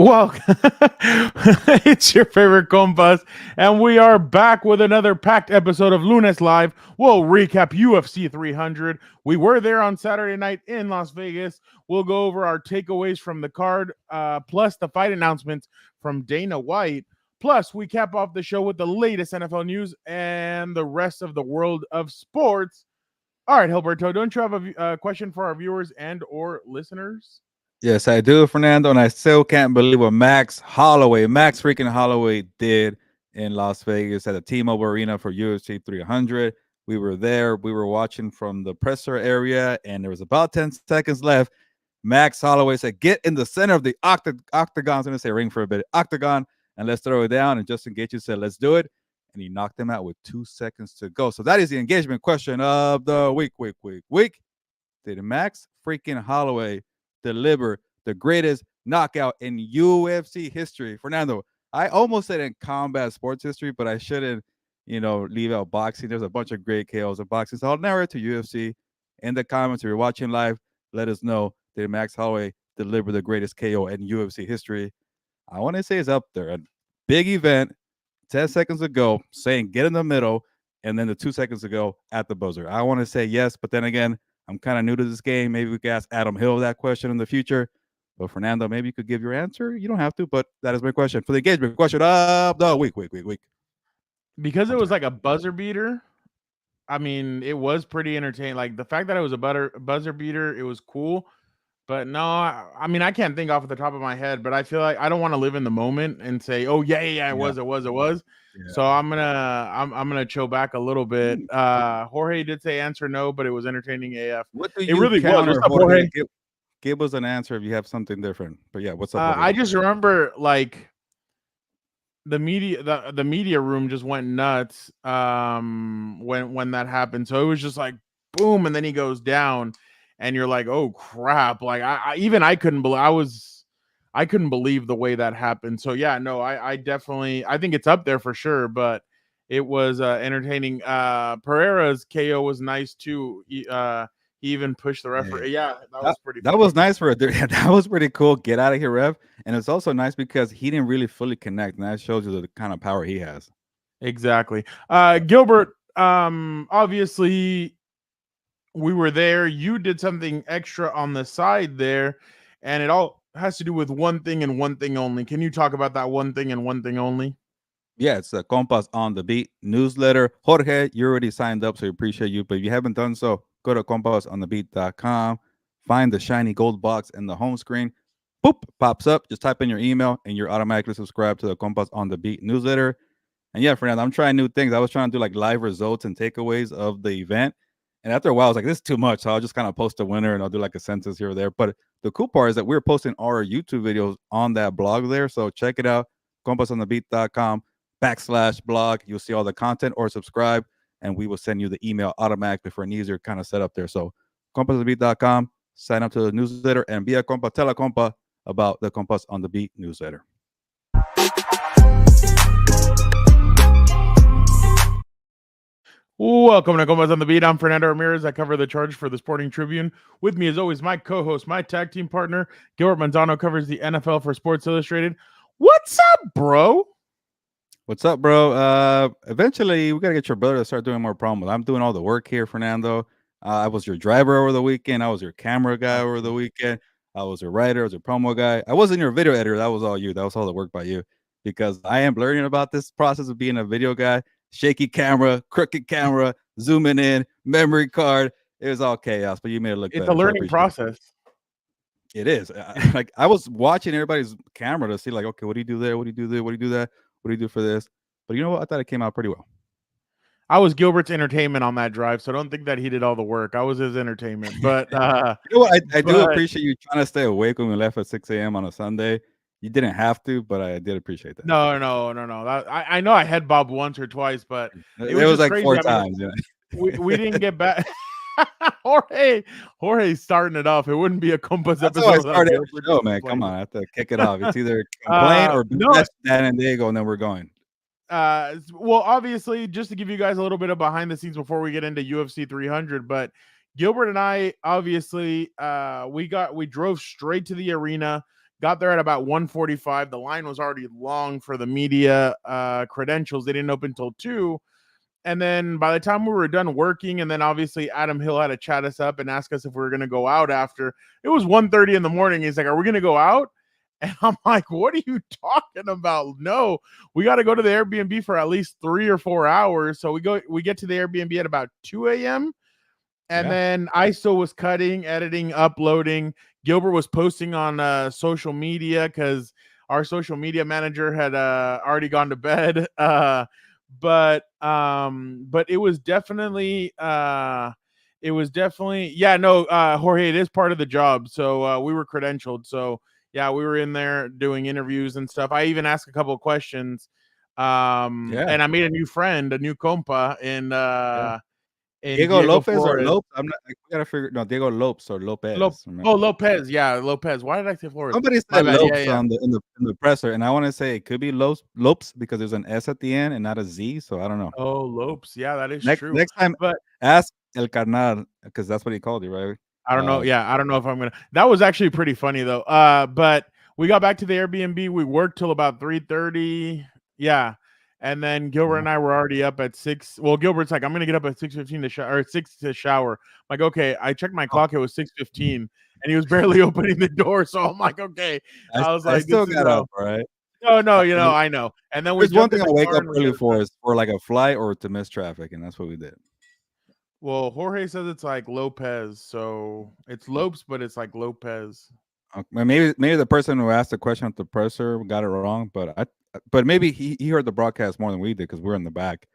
Well, it's your favorite Compas, and we are back with another packed episode of Lunes Live. We'll recap UFC 300. We were there on Saturday night in Las Vegas. We'll go over our takeaways from the card, plus the fight announcements from Dana White. Plus, we cap off the show with the latest NFL news and the rest of the world of sports. All right, Gilberto, don't you have a question for our viewers and or listeners? Yes, I do, Fernando, and I still can't believe what Max freaking Holloway did in Las Vegas at the T-Mobile Arena for UFC 300. We were there. We were watching from the presser area, and there was about 10 seconds left. Max Holloway said, "Get in the center of the octagon." I was going to say ring for a bit. Octagon, and let's throw it down. And Justin Gaethje said, "Let's do it." And he knocked him out with 2 seconds to go. So that is the engagement question of the week. Did Max freaking Holloway deliver the greatest knockout in UFC history? Fernando, I almost said in combat sports history, but I shouldn't, leave out boxing. There's a bunch of great KOs in boxing. So I'll narrow it to UFC. In the comments, if you're watching live, let us know, did Max Holloway deliver the greatest KO in UFC history? I want to say it's up there. A big event, 10 seconds ago, saying get in the middle, and then the 2 seconds ago at the buzzer. I want to say yes, but then again, I'm kind of new to this game. Maybe we could ask Adam Hill that question in the future. But Fernando, maybe you could give your answer. You don't have to, but that is my question for the engagement question of the week. Because it was like a buzzer beater. I mean, it was pretty entertaining. Like the fact that it was a buzzer beater, it was cool. But no, I mean, I can't think off the top of my head. But I feel like I don't want to live in the moment and say, "Oh yeah, it was." Yeah. So I'm gonna chill back a little bit. Jorge did say answer no, but it was entertaining AF. What do It you really was. counter, What's up, Jorge? Give us an answer if you have something different. But yeah, what's up? I just remember like the media room just went nuts when that happened. So it was just like boom, and then he goes down, and you're like, oh crap! Like I couldn't believe I couldn't believe the way that happened. So yeah, no, I definitely I think it's up there for sure, but it was entertaining. Pereira's KO was nice too. He even pushed the referee. Yeah, that was pretty. That was nice for that was pretty cool. Get out of here, Rev. And it's also nice because he didn't really fully connect, and that shows you the kind of power he has. Exactly. Gilbert, obviously we were there. You did something extra on the side there, and it all has to do with one thing and one thing only. Can you talk about that one thing and one thing only? Yeah, it's the Compas on the Beat newsletter. Jorge, you already signed up, so we appreciate you. But if you haven't done so, go to compasonthebeat.com. Find the shiny gold box in the home screen. Boop, pops up. Just type in your email, and you're automatically subscribed to the Compas on the Beat newsletter. And yeah, Fernando, I'm trying new things. I was trying to do like live results and takeaways of the event. And after a while, I was like, this is too much. So I'll just kind of post a winner and I'll do like a census here or there. But the cool part is that we're posting our YouTube videos on that blog there. So check it out, compasonthebeat.com/blog. You'll see all the content, or subscribe, and we will send you the email automatically for an easier kind of setup there. So compasonthebeat.com, sign up to the newsletter, and be a compa, tell a compa about the Compas on the Beat newsletter. Welcome to Compas on the Beat. I'm Fernando Ramirez. I cover the Charge for the Sporting Tribune. With me, as always, my co-host, my tag team partner, Gilbert Manzano, covers the NFL for Sports Illustrated. What's up, bro? What's up, bro? Eventually, we got to get your brother to start doing more promos. I'm doing all the work here, Fernando. I was your driver over the weekend. I was your camera guy over the weekend. I was your writer. I was your promo guy. I wasn't your video editor. That was all you. That was all the work by you, because I am learning about this process of being a video guy. Shaky camera, crooked camera, zooming in, memory card. It was all chaos, but you made it look better. It's a learning process. It is. Like I was watching everybody's camera to see, like, okay, what do you do there? What do you do there? What do you do that? What do you do for this? But you know what? I thought it came out pretty well. I was Gilbert's entertainment on that drive, so don't think that he did all the work. I was his entertainment. But you know what? I do appreciate you trying to stay awake when we left at 6 a.m. on a Sunday. You didn't have to, but I did appreciate that. No. I know I had Bob once or twice, but it was like crazy. 4 times. We didn't get back. Jorge starting it off. It wouldn't be a Compas episode. I started every show, man. Come on, I have to kick it off. It's either complain or Dan and Diego, and then we're going. Well, obviously, just to give you guys a little bit of behind the scenes before we get into UFC 300, but Gilbert and I, obviously, we drove straight to the arena, Got there at about 1:45. The line was already long for the media credentials. They didn't open till 2. And then by the time we were done working, and then obviously Adam Hill had to chat us up and ask us if we were going to go out after. It was 1:30 in the morning. He's like, "Are we going to go out?" And I'm like, "What are you talking about? No, we got to go to the Airbnb for at least 3 or 4 hours." So we get to the Airbnb at about 2 a.m. And then I still was cutting, editing, uploading. Gilbert was posting on social media because our social media manager had already gone to bed. But it was definitely yeah, no, Jorge, it is part of the job. So we were credentialed. So yeah, we were in there doing interviews and stuff. I even asked a couple of questions. And I made a new friend, a new compa in Diego Diego Lopez or Flores. Lopes? I'm not. We gotta figure. No, Diego Lopes or Lopez. Lopez. Yeah, Lopez. Why did I say Flores? Somebody My said bad. Yeah, Lopes yeah. on the presser, and I want to say it could be Lopes because there's an S at the end and not a Z. So I don't know. Oh, Lopes. Yeah, that is Next true. next time, But ask El Carnal because that's what he called you, right? I don't know. Yeah, I don't know if I'm gonna. That was actually pretty funny though. But we got back to the Airbnb. We worked till about 3:30. Yeah, and then Gilbert and I were already up at 6. Well, Gilbert's like, "I'm gonna get up at 6:15 to shower, or 6 to shower." I'm like, okay. I checked my clock. It was 6:15, and he was barely opening the door. So I'm like, okay. I was I like, still this is got up, right? no, Uh, I know. And then we There's one jumped thing in I the wake car up and we early got for is for like a flight or to miss traffic, and that's what we did. Well, Jorge says it's like Lopez, so it's Lopes, but it's like Lopez. Maybe the person who asked the question at the presser got it wrong, but maybe he heard the broadcast more than we did because we're in the back.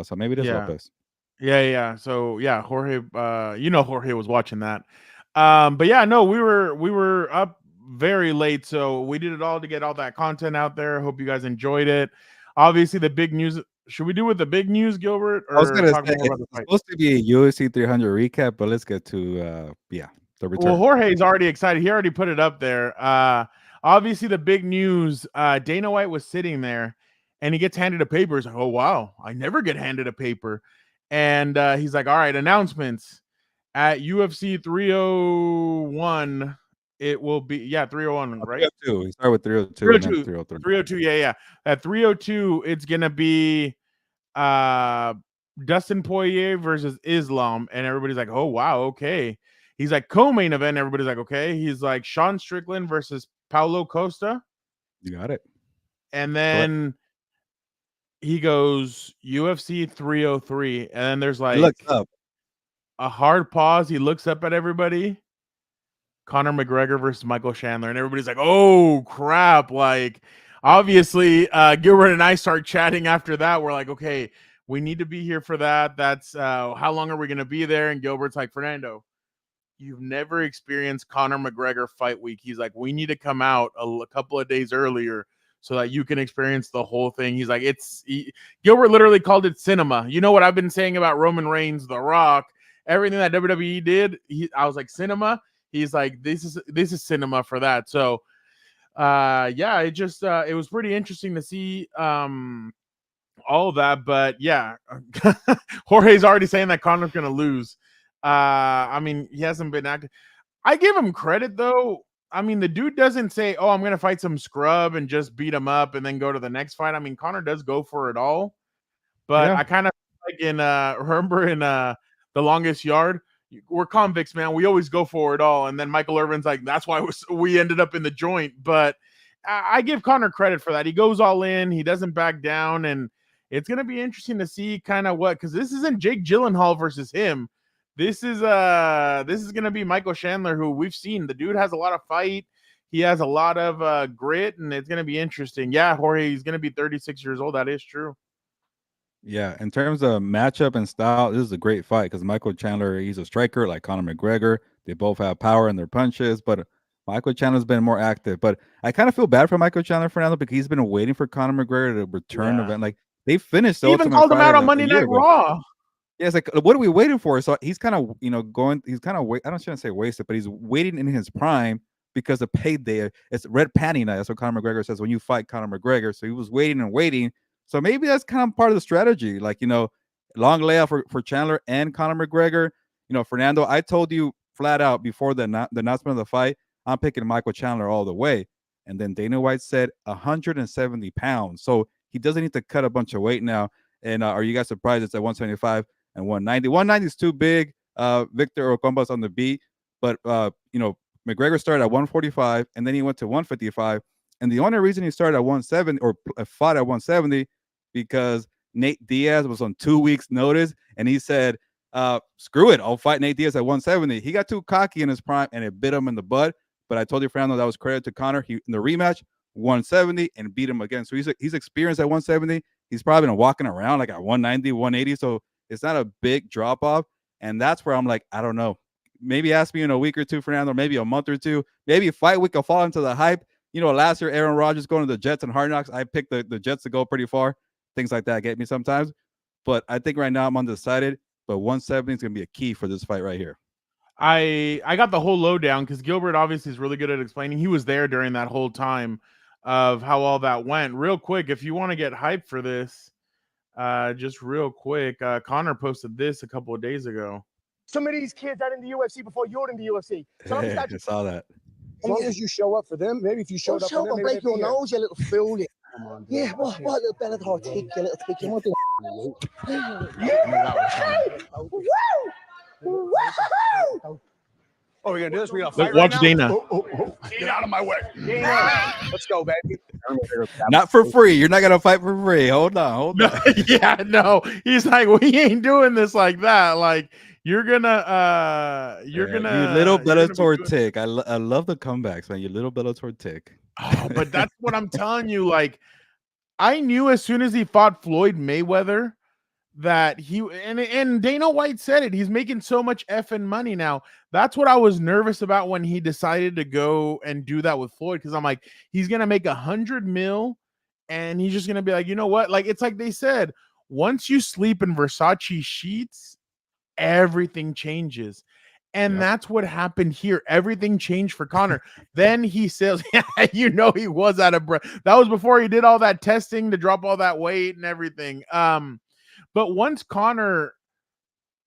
So maybe it is Yeah. Lopez. Yeah. So yeah, Jorge, Jorge was watching that. But yeah, no, we were up very late, so we did it all to get all that content out there. Hope you guys enjoyed it. Obviously, the big news. Should we do with the big news, Gilbert, I was or gonna talk say more it's about the fight? supposed to be a UFC 300 recap, but let's get to the Well, return. Jorge's already excited. He already put it up there. Obviously, the big news. Dana White was sitting there, and he gets handed a paper. He's like, "Oh wow, I never get handed a paper." And he's like, "All right, announcements at UFC 301. It will be 301, right? 302. He started with 302 and then 302, 303. 302. Yeah. At 302, it's gonna be uh Dustin Poirier versus Islam, and everybody's like, "Oh wow, okay." He's like, co-main event. Everybody's like, "Okay." He's like, Sean Strickland versus Paulo Costa, You got it. and Correct. then he goes UFC 303, and then there's He looks like up. a hard pause. He looks up at everybody. Conor McGregor versus Michael Chandler, and everybody's like, "Oh crap!" Like, obviously, Gilbert and I start chatting after that. We're like, "Okay, we need to be here for that. That's how long are we going to be there?" And Gilbert's like, "Fernando, you've never experienced Conor McGregor fight week." He's like, "We need to come out a couple of days earlier so that you can experience the whole thing." He's like, Gilbert literally called it cinema. You know what I've been saying about Roman Reigns, The Rock, everything that WWE did. I was like, cinema. He's like, this is cinema for that. So yeah, it was pretty interesting to see all of that. But yeah, Jorge's already saying that Conor's gonna lose. I mean, he hasn't been active. I give him credit though. I mean, the dude doesn't say, "Oh, I'm gonna fight some scrub and just beat him up and then go to the next fight." I mean, Conor does go for it all. But Yeah. I kind of like in remember in The Longest Yard, we're convicts, man. We always go for it all. And then Michael Irvin's like, that's why we ended up in the joint. But I give Conor credit for that. He goes all in. He doesn't back down, and it's gonna be interesting to see kind of what, because this isn't Jake Gyllenhaal versus him. This is gonna be Michael Chandler, who we've seen. The dude has a lot of fight. He has a lot of grit, and it's gonna be interesting. Yeah, Jorge, he's gonna be 36 years old. That is true. Yeah, in terms of matchup and style, this is a great fight because Michael Chandler, he's a striker like Conor McGregor. They both have power in their punches, but Michael Chandler's been more active. But I kind of feel bad for Michael Chandler, Fernando, because he's been waiting for Conor McGregor to return Yeah. event. Like they finished the He even Ultimate called him Fighter out on a Monday year Night ago. Raw. Yeah, it's like, what are we waiting for? So he's kind of, going. He's kind of. I don't shouldn't say wasted, but he's waiting in his prime because of payday. It's red panty night. That's what Conor McGregor says when you fight Conor McGregor. So he was waiting and waiting. So maybe that's kind of part of the strategy. Like long layout for Chandler and Conor McGregor. Fernando, I told you flat out before the announcement of the fight, I'm picking Michael Chandler all the way. And then Dana White said 170 pounds. So he doesn't need to cut a bunch of weight now. And are you guys surprised it's at 175 and 190? 190 is too big. Victor or Compas on the beat. But, McGregor started at 145 and then he went to 155. And the only reason he started at 170 or fought at 170 because Nate Diaz was on 2 weeks' notice and he said, screw it, I'll fight Nate Diaz at 170. He got too cocky in his prime and it bit him in the butt. But I told you, Fernando, that was credit to Conor. He in the rematch, 170 and beat him again. So he's experienced at 170. He's probably been walking around like at 190, 180. So it's not a big drop off. And that's where I'm like, I don't know. Maybe ask me in a week or two, Fernando, maybe a month or two. Maybe fight week will fall into the hype. Last year, Aaron Rodgers going to the Jets and Hard Knocks. I picked the Jets to go pretty far. Things like that get me sometimes. But I think right now I'm undecided. But 170 is going to be a key for this fight right here. I got the whole lowdown because Gilbert obviously is really good at explaining. He was there during that whole time of how all that went. Real quick, if you want to get hyped for this, just real quick, Conor posted this a couple of days ago. Some of these kids are in the UFC before you're in the UFC. So I saw that. As long as you show up for them, maybe if you showed up for them, break your nose, you little fool. Yeah, what little Bellator tick, you little tick. You want to Oh, we're gonna do this. We're gonna fight Watch right Dana. Now? Get out of my way. Let's go, baby. Not for free. You're not gonna fight for free. Hold on. Yeah, no. He's like, we ain't doing this like that. Like, you're gonna you little Bellator tick. I love the comebacks, man. You little Bellator tick. Oh, but that's what I'm telling you. Like, I knew as soon as he fought Floyd Mayweather that and Dana White said it. He's making so much effing money now. That's what I was nervous about when he decided to go and do that with Floyd, because I'm like, he's gonna make $100 million, and he's just gonna be like, you know what? Like, it's like they said, once you sleep in Versace sheets, everything changes. And that's what happened here. Everything changed for Conor. Then he says, he was out of breath. That was before he did all that testing to drop all that weight and everything. But once Conor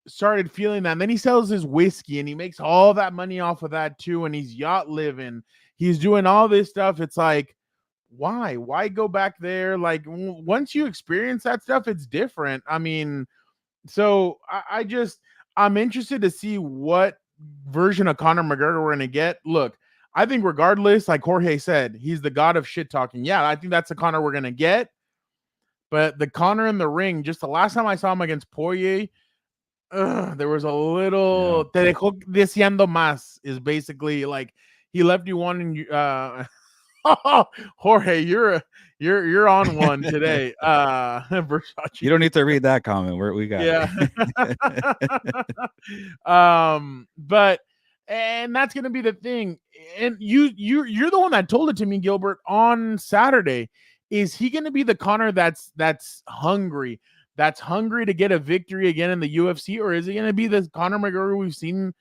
started feeling that, and then he sells his whiskey and he makes all that money off of that too. And he's yacht living. He's doing all this stuff. It's like, why go back there? Like, once you experience that stuff, it's different. I mean, so I'm interested to see what version of Conor McGregor we're going to get. Look, I think regardless, like Jorge said, he's the god of shit talking. Yeah, I think that's the Conor we're going to get. But the Conor in the ring, just the last time I saw him against Poirier, there was a little te dejó deseando más, is basically like he left you wanting. Jorge, you're on one today. Versace. You don't need to read that comment. We got it. But that's gonna be the thing. And you're the one that told it to me, Gilbert, on Saturday. Is he going to be the Conor that's hungry to get a victory again in the UFC, or is he going to be the Conor McGregor we've seen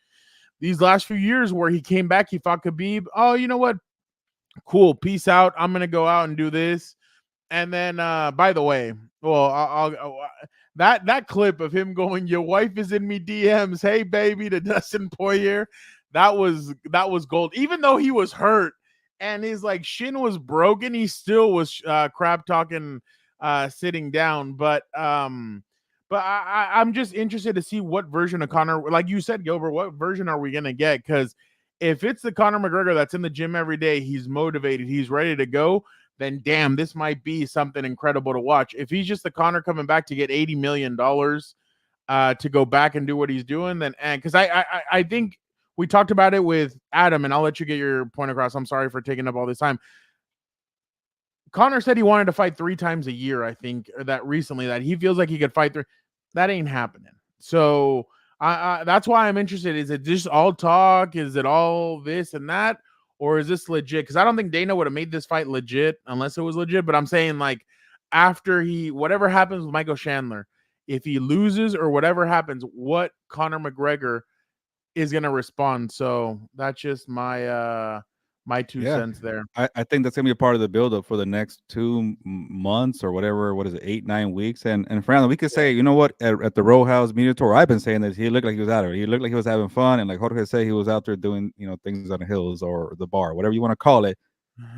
these last few years, where he came back, he fought Khabib? Oh, you know what? Cool, peace out. I'm going to go out and do this. And then, by the way, that clip of him going, "Your wife is in me DMs, hey baby," to Dustin Poirier, that was gold. Even though he was hurt and his like shin was broken, he still was crap talking sitting down. But I'm just interested to see what version of Conor, like you said, Gilbert, what version are we gonna get? Because if it's the Conor McGregor that's in the gym every day, he's motivated, he's ready to go, then damn, this might be something incredible to watch. If he's just the Conor coming back to get $80 million to go back and do what he's doing, then, and because I think we talked about it with Adam, and I'll let you get your point across. I'm sorry for taking up all this time. Conor said he wanted to fight 3 times a year, I think, or that recently, that he feels like he could fight 3. That ain't happening. So that's why I'm interested. Is it just all talk? Is it all this and that? Or is this legit? Because I don't think Dana would have made this fight legit unless it was legit. But I'm saying, like, after whatever happens with Michael Chandler, if he loses or whatever happens, what Conor McGregor is going to respond. So that's just my 2 cents there. I think that's gonna be a part of the build-up for the next 2 months or whatever. What is it, 8-9 weeks? And Fernando, we could say, you know what, at the Row House Media Tour, I've been saying that he looked like he was out of it. He looked like he was having fun, and like Jorge said, he was out there doing things on the hills or the bar, whatever you want to call it.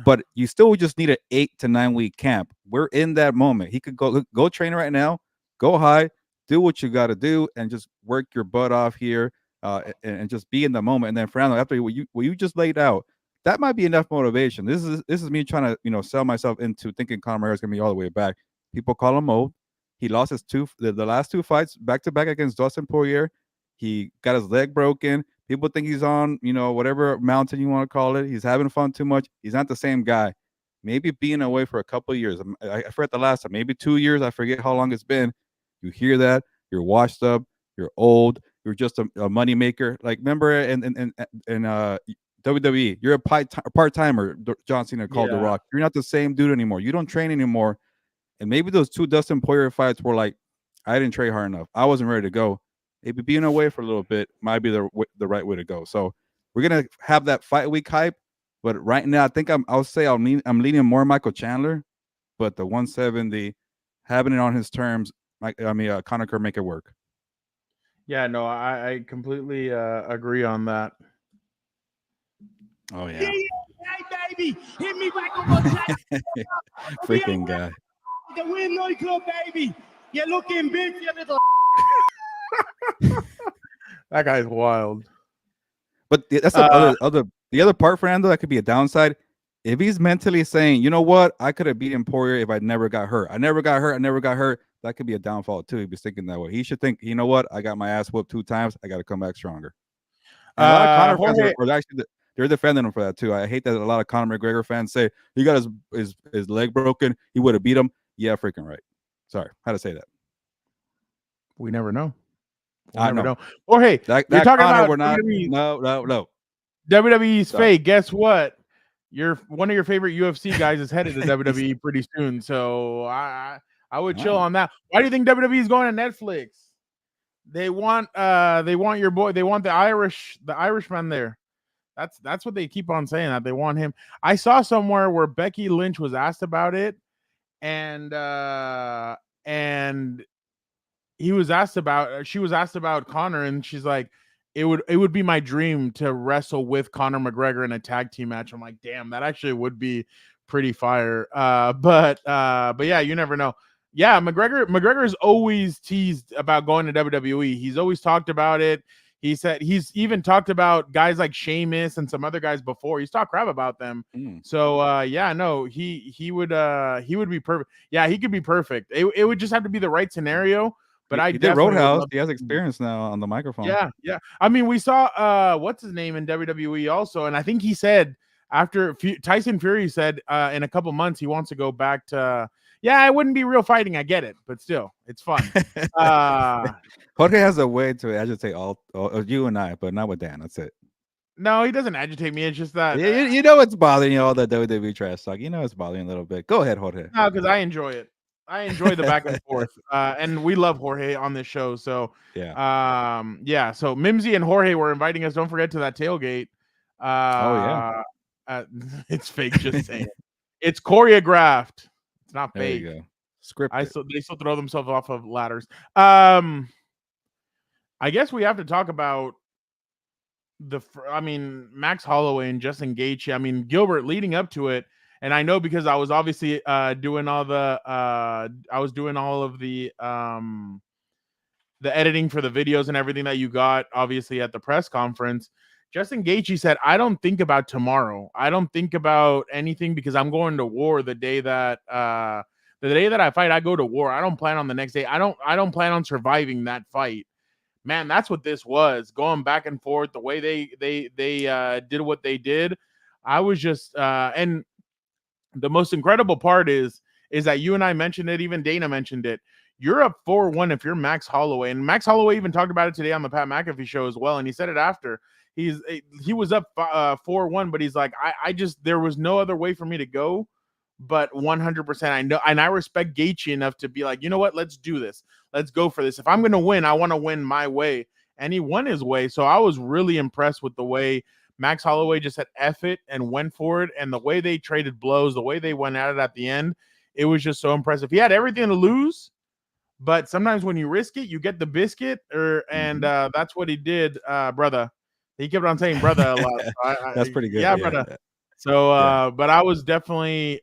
but you still just need an 8 to 9 week camp. We're in that moment. He could go train right now, go high, do what you got to do, and just work your butt off here, and just be in the moment. And then Fernando, after what you just laid out, that might be enough motivation. This is me trying to sell myself into thinking Conor McGregor is gonna be all the way back. People call him old. He lost the last two fights back to back against Dustin Poirier. He got his leg broken. People think he's on, whatever mountain you want to call it. He's having fun too much. He's not the same guy. Maybe being away for a couple of years. I forget the last time. Maybe 2 years. I forget how long it's been. You hear that. You're washed up. You're old. You're just a money maker. Like, remember in WWE, you're a part-timer, John Cena called The Rock. You're not the same dude anymore. You don't train anymore. And maybe those two Dustin Poirier fights were like, I didn't train hard enough. I wasn't ready to go. Maybe being away for a little bit might be the right way to go. So we're gonna have that fight week hype, but right now I think I'm leaning more Michael Chandler, but the 170 having it on his terms, Conor could make it work. Yeah, no, I completely agree on that. Oh yeah, hey baby, hit me back on my freaking guy. The win nightclub, baby. You're looking big, you little. That guy's wild. But that's the other part, Fernando, that could be a downside. If he's mentally saying, you know what, I could have beaten Poirier if I never got hurt. I never got hurt. That could be a downfall too. If he's thinking that way, he should think, you know what, I got my ass whooped 2 times. I got to come back stronger. And a lot of Conor fans are actually they're defending him for that too. I hate that a lot of Conor McGregor fans say he got his leg broken. He would have beat him. Yeah, freaking right. Sorry, how to say that. We never know. I know. Or hey, you're talking Conor, about WWE's, no. WWE's fake. Guess what? One of your favorite UFC guys is headed to WWE pretty soon. So I would chill on that. Why do you think WWE is going to Netflix? They want your boy. They want the Irishman there. That's what they keep on saying, that they want him. I saw somewhere where Becky Lynch was asked about it, and she was asked about Conor, and she's like, it would be my dream to wrestle with Conor McGregor in a tag team match. I'm like, damn, that actually would be pretty fire. But yeah, you never know. Yeah, McGregor's always teased about going to WWE. He's always talked about it. He said he's even talked about guys like Sheamus and some other guys before. He's talked crap about them. So yeah, no, he would be perfect. Yeah, he could be perfect. It would just have to be the right scenario. But he did Roadhouse. He has experience now on the microphone. Yeah. I mean, we saw what's his name in WWE also, and I think he said after Tyson Fury said in a couple months he wants to go back to. Yeah, it wouldn't be real fighting. I get it, but still, it's fun. Jorge has a way to agitate all you and I, but not with Dan. That's it. No, he doesn't agitate me. It's just that you know it's bothering you, all that WWE trash talk. You know it's bothering you a little bit. Go ahead, Jorge. No, because I enjoy it. I enjoy the back and forth, and we love Jorge on this show. So yeah. So Mimsy and Jorge were inviting us. Don't forget to that tailgate. It's fake. Just saying, it's choreographed. It's not fake. There you go. Scripted. They still throw themselves off of ladders. I guess we have to talk about Max Holloway and Justin Gaethje. I mean, Gilbert leading up to it. And I know because I was obviously doing all of the editing for the videos and everything that you got, obviously, at the press conference. Justin Gaethje said, I don't think about tomorrow. I don't think about anything because I'm going to war the day that I fight. I go to war. I don't plan on the next day. I don't plan on surviving that fight. Man, that's what this was, going back and forth, the way they did what they did. I was just and the most incredible part is that you and I mentioned it, even Dana mentioned it. You're up 4-1 if you're Max Holloway. And Max Holloway even talked about it today on the Pat McAfee show as well. And he said it after. He was up 4-1, but he's like, there was no other way for me to go but 100%. I know, and I respect Gaethje enough to be like, you know what? Let's do this. Let's go for this. If I'm going to win, I want to win my way. And he won his way. So I was really impressed with the way Max Holloway just said F it and went for it. And the way they traded blows, the way they went at it at the end, it was just so impressive. He had everything to lose, but sometimes when you risk it, you get the biscuit. And that's what he did, brother. He kept on saying brother a lot. That's pretty good. Yeah, brother. So, Yeah. but I was definitely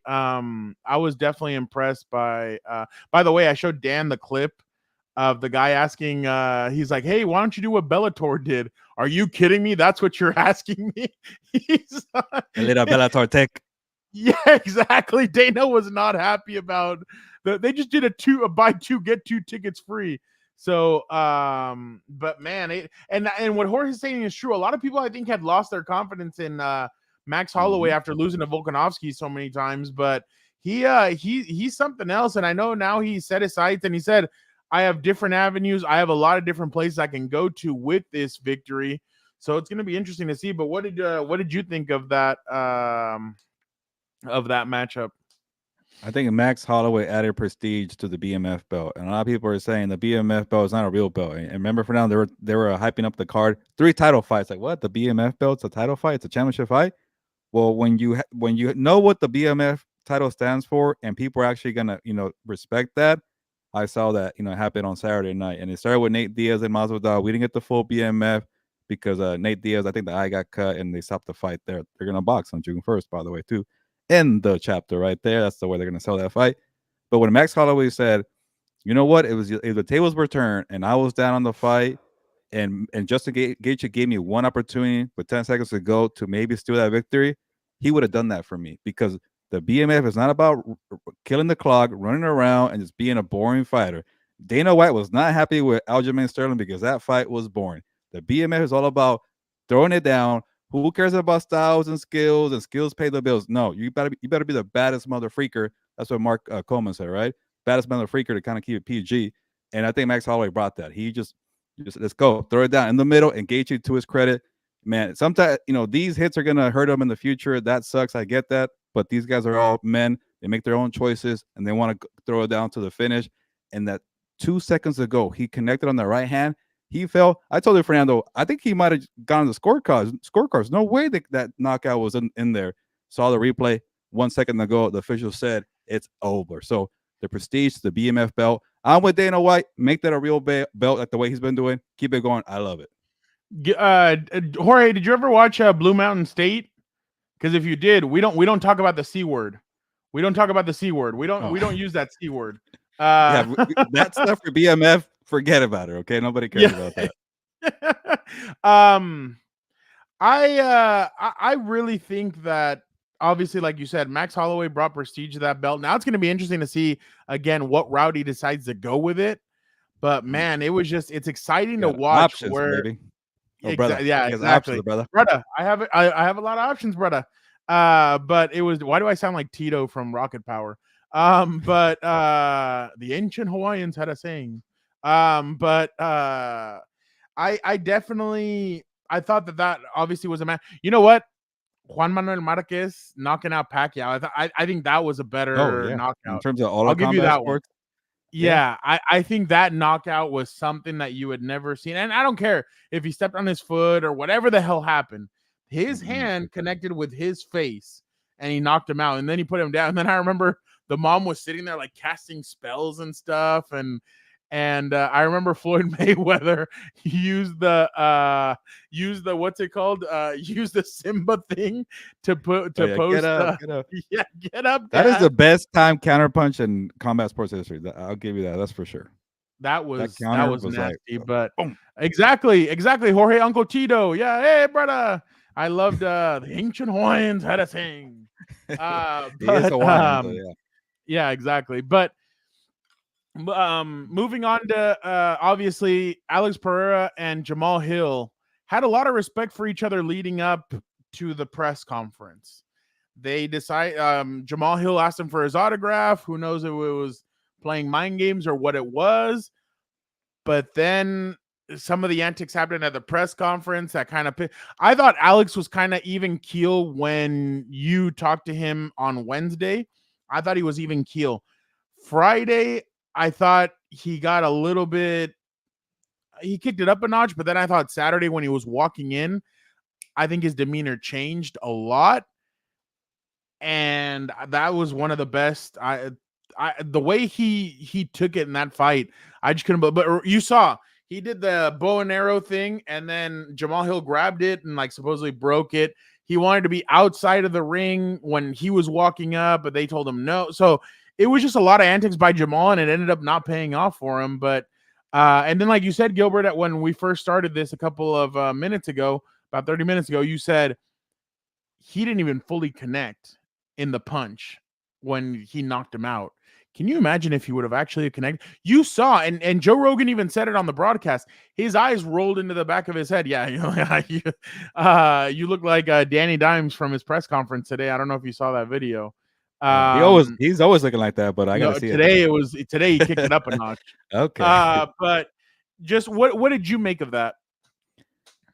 impressed by the way, I showed Dan the clip of the guy asking, he's like, "Hey, why don't you do what Bellator did?" Are you kidding me? That's what you're asking me? He's A little Bellator tech. yeah, exactly. Dana was not happy about they just did a buy two, get two tickets free. So, but man, and what Jorge's saying is true. A lot of people, I think, had lost their confidence in Max Holloway after losing to Volkanovski so many times, but he's something else. And I know now he set his sights and he said, I have different avenues. I have a lot of different places I can go to with this victory. So it's going to be interesting to see. But what did you think of that matchup? I think Max Holloway added prestige to the BMF belt, and a lot of people are saying the BMF belt is not a real belt. And remember, for now, they were hyping up the card, 3 title fights. Like, what? The BMF belt's a title fight? It's a championship fight? Well, when you know what the BMF title stands for, and people are actually gonna respect that. I saw that happen on Saturday night, and it started with Nate Diaz and Masvidal. We didn't get the full BMF because Nate Diaz, I think the eye got cut, and they stopped the fight there. They're gonna box on June 1st, by the way, too. In the chapter right there, that's the way they're gonna sell that fight. But when Max Holloway said, "You know what? If the tables were turned and I was down on the fight, and Justin Gaethje gave me one opportunity with 10 seconds to go to maybe steal that victory, he would have done that for me because the BMF is not about killing the clock, running around, and just being a boring fighter. Dana White was not happy with Aljamain Sterling because that fight was boring. The BMF is all about throwing it down. Who cares about styles and skills? And skills pay the bills. No, you better be the baddest mother freaker. That's what Mark Coleman said, right? Baddest mother freaker to kind of keep it PG. And I think Max Holloway brought that. He just let's go, throw it down in the middle, engage you to his credit. Man, sometimes these hits are gonna hurt him in the future. That sucks. I get that, but these guys are all men. They make their own choices, and they want to throw it down to the finish. And that 2 seconds ago, he connected on the right hand. He fell. I told you, Fernando, I think he might have gone to the scorecards. No way that knockout was in there. Saw the replay 1 second ago. The official said it's over. So the prestige, the BMF belt. I'm with Dana White. Make that a real belt like the way he's been doing. Keep it going. I love it. Jorge, did you ever watch Blue Mountain State? Because if you did, we don't talk about the C word. We don't talk about the C word. We don't use that C word. Yeah, that stuff for BMF, forget about it. Okay, nobody cares about that. I really think that obviously, like you said, Max Holloway brought prestige to that belt. Now it's going to be interesting to see again what route he decides to go with it. But man, it's exciting to watch. Options, where baby. Oh, brother. Yeah, exactly, options, brother. I have a lot of options, brother. But it was, why do I sound like Tito from Rocket Power? But the ancient Hawaiians had a saying. But I definitely, I thought that obviously was a match. You know what? Juan Manuel Marquez knocking out Pacquiao. I think that was a better knockout. In terms of all I'll give you that sports, one. Yeah, I think that knockout was something that you had never seen. And I don't care if he stepped on his foot or whatever the hell happened. His hand connected with his face and he knocked him out. And then he put him down. And then I remember the mom was sitting there like casting spells and stuff. And I remember Floyd Mayweather used the what's it called? Use the Simba thing to post. Get up. Yeah, get up. That is the best time counterpunch in combat sports history. I'll give you that. That's for sure. That was nasty, like, but boom. Exactly. Jorge Uncle Tito. Yeah, hey brother. I loved the ancient Hawaiians had a thing. Yeah, exactly. But moving on to obviously Alex Pereira and Jamal Hill had a lot of respect for each other leading up to the press conference. They Jamal Hill asked him for his autograph. Who knows if it was playing mind games or what it was. But then some of the antics happened at the press conference that kind of I thought Alex was kind of even keel when you talked to him on Wednesday. I thought he was even keel. Friday, I thought he got a little bit, he kicked it up a notch, but then I thought Saturday when he was walking in, I think his demeanor changed a lot. And that was one of the best. The way he took it in that fight, I just couldn't, but you saw, he did the bow and arrow thing, and then Jamal Hill grabbed it and like supposedly broke it. He wanted to be outside of the ring when he was walking up, but they told him no. So it was just a lot of antics by Jamal, and it ended up not paying off for him. But and then, like you said, Gilbert, when we first started this a couple of minutes ago, about 30 minutes ago, you said he didn't even fully connect in the punch when he knocked him out. Can you imagine if he would have actually connected? You saw, and Joe Rogan even said it on the broadcast. His eyes rolled into the back of his head. Yeah, you look like Danny Dimes from his press conference today. I don't know if you saw that video. He's always looking like that, but I gotta see today it. Today he kicked it up a notch. Okay. But just what did you make of that?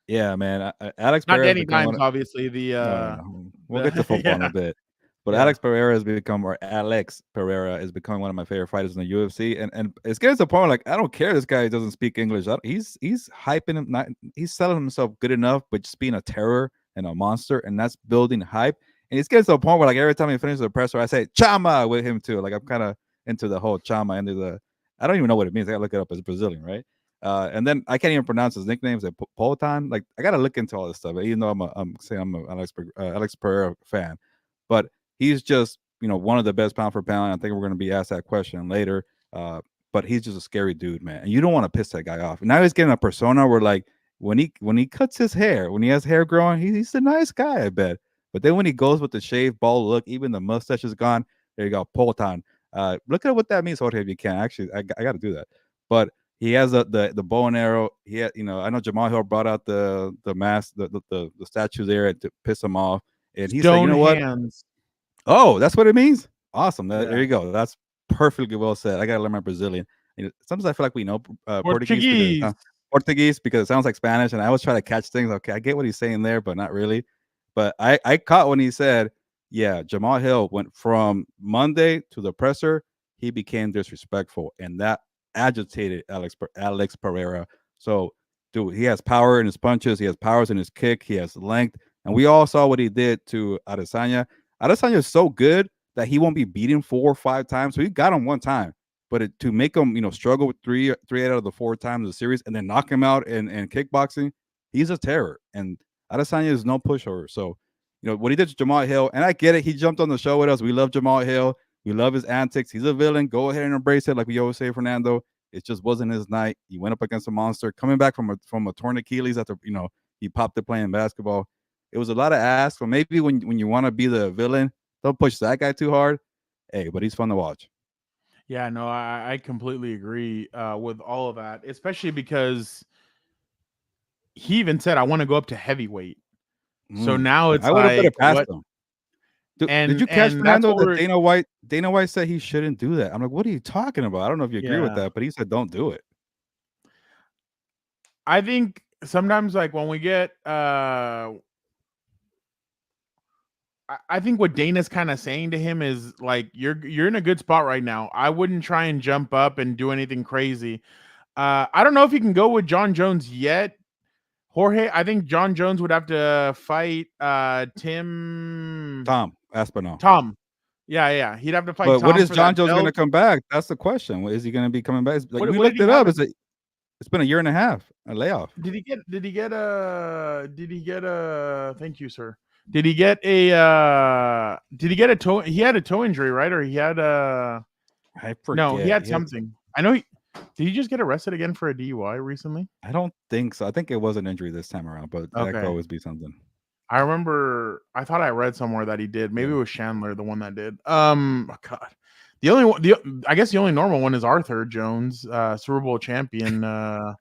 Yeah, man. Alex Not Pereira Danny Dimes, obviously. We'll get to football in a bit. But Alex Pereira has become one of my favorite fighters in the UFC, and it's getting to the point where, like, I don't care this guy doesn't speak English. He's hyping him, he's selling himself good enough, but just being a terror and a monster, and that's building hype. And it's getting to the point where, like, every time he finishes the presser, I say "Chama" with him too. Like, I'm kind of into the whole Chama, I don't even know what it means. I gotta look it up. It's Brazilian, right? And then I can't even pronounce his nicknames. Like Poltan. Like, I gotta look into all this stuff. Even though I'm an Alex Pereira fan, but he's just, one of the best pound for pound. I think we're going to be asked that question later. But he's just a scary dude, man. And you don't want to piss that guy off. And now he's getting a persona where, like, when he cuts his hair, when he has hair growing, he's a nice guy, I bet. But then when he goes with the shaved bald look, even the mustache is gone. There you go, Poltan. Look at what that means, Jorge, if you can. Actually, I got to do that. But he has the bow and arrow. He had, I know Jamal Hill brought out the mask, the statue there to piss him off. And he said, you know what? Oh, that's what it means? Awesome. There you go. That's perfectly well said. I got to learn my Brazilian. Sometimes I feel like we know Portuguese because it sounds like Spanish, and I always try to catch things. Okay, I get what he's saying there, but not really. But I caught when he said, yeah, Jamal Hill went from Monday to the presser. He became disrespectful, and that agitated Alex Pereira. So, dude, he has power in his punches. He has powers in his kick. He has length. And we all saw what he did to Adesanya. Adesanya is so good that he won't be beaten 4 or 5 times. So he got him one time. But to make him, struggle with three out of the 4 times of the series and then knock him out in kickboxing, he's a terror. And Adesanya is no pushover. So, what he did to Jamal Hill, and I get it. He jumped on the show with us. We love Jamal Hill. We love his antics. He's a villain. Go ahead and embrace it, like we always say, Fernando. It just wasn't his night. He went up against a monster, coming back from a torn Achilles after, he popped it playing basketball. It was a lot of ask. But maybe when you want to be the villain, don't push that guy too hard. Hey, but he's fun to watch. Yeah, no, I completely agree with all of that, especially because he even said, I want to go up to heavyweight. So now it's I would have put it past him. Did you catch Fernando that Dana White said he shouldn't do that? I'm like, what are you talking about? I don't know if you agree with that, but he said don't do it. I think sometimes, like, when we get I think what Dana's kind of saying to him is, like, you're in a good spot right now. I wouldn't try and jump up and do anything crazy. I don't know if you can go with Jon Jones yet, Jorge. I think Jon Jones would have to fight Tom Aspinall. Yeah. He'd have to fight but Tom. When is Jon Jones going to come back? That's the question. Is he going to be coming back? Like, we looked it up. It's been a year and a half, a layoff. Did he get a thank you, sir. Did he get a toe? He had a toe injury, right? Or he had a I forget. No, he had something. I know did he just get arrested again for a DUI recently? I don't think so. I think it was an injury this time around, but that could always be something. I remember I thought I read somewhere that he did. Maybe it was Chandler, the one that did. God. The only one, I guess the only normal one is Arthur Jones, Super Bowl champion. Well,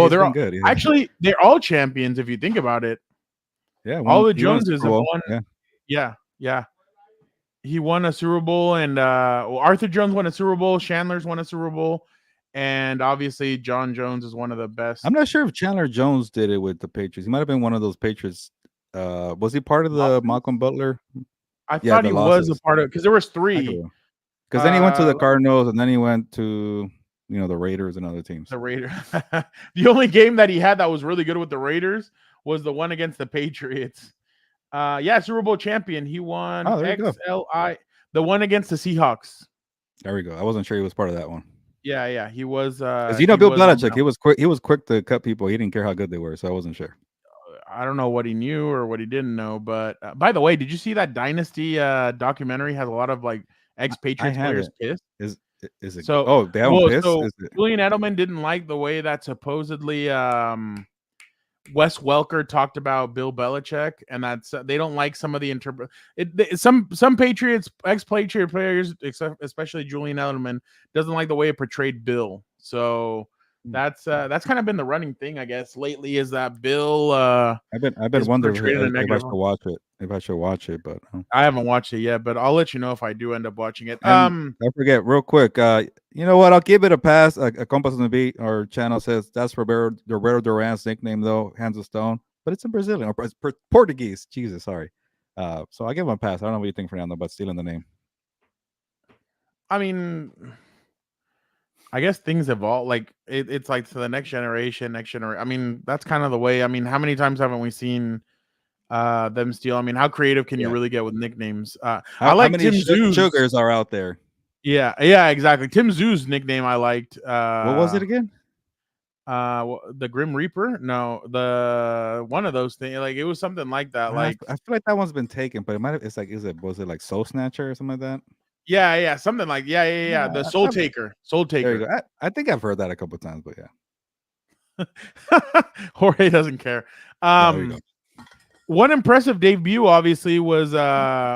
they're all good. Actually, they're all champions if you think about it. Yeah, all the Joneses have won. Yeah. He won a Super Bowl, and Arthur Jones won a Super Bowl. Chandler's won a Super Bowl, and obviously Jon Jones is one of the best. I'm not sure if Chandler Jones did it with the Patriots. He might have been one of those Patriots. Was he part of the Malcolm Butler? I thought he was a part of it because there was 3. Because then he went to the Cardinals, and then he went to the Raiders and other teams. The Raiders. The only game that he had that was really good with the Raiders was the one against the Patriots. Super Bowl champion. He won XLI. The one against the Seahawks. There we go. I wasn't sure he was part of that one. Yeah. He was. Bill Belichick. He was quick. He was quick to cut people. He didn't care how good they were, so I wasn't sure. I don't know what he knew or what he didn't know. But by the way, did you see that Dynasty documentary has a lot of like ex-Patriots players haven't. pissed? Is it? So, Oh, they haven't well, pissed. so Is it? Julian Edelman didn't like the way that supposedly Wes Welker talked about Bill Belichick, and that's they don't like some of the some Patriots ex-Patriot players, especially Julian Edelman, doesn't like the way it portrayed Bill. So that's kind of been the running thing, I guess, lately is that Bill I've been is wondering portrayed in a if I negative. should watch it. If I should watch it, but I haven't watched it yet, but I'll let you know if I do end up watching it. and I forget real quick. You know what? I'll give it a pass. A Compas on the Beat, our channel says that's Roberto Duran's nickname, though, Hands of Stone, but it's in Brazilian or Portuguese. Jesus, sorry. So I give him a pass. I don't know what you think, Fernando, about stealing the name. I mean, I guess things evolve. Like it's like to the next generation. I mean, that's kind of the way. I mean, how many times haven't we seen them steal? I mean, how creative can you really get with nicknames? I like many Tim Zoo's. sugars are out there? Yeah, exactly. Tim Zoo's nickname I liked. What was it again? The Grim Reaper? No, the one of those things. Like it was something like that. Like I feel like that one's been taken, but it might have. It's like, was it like Soul Snatcher or something like that? Yeah, something like The Soul Taker. Soul Taker. There you go. I think I've heard that a couple of times, but yeah. Jorge doesn't care. One impressive debut, obviously, was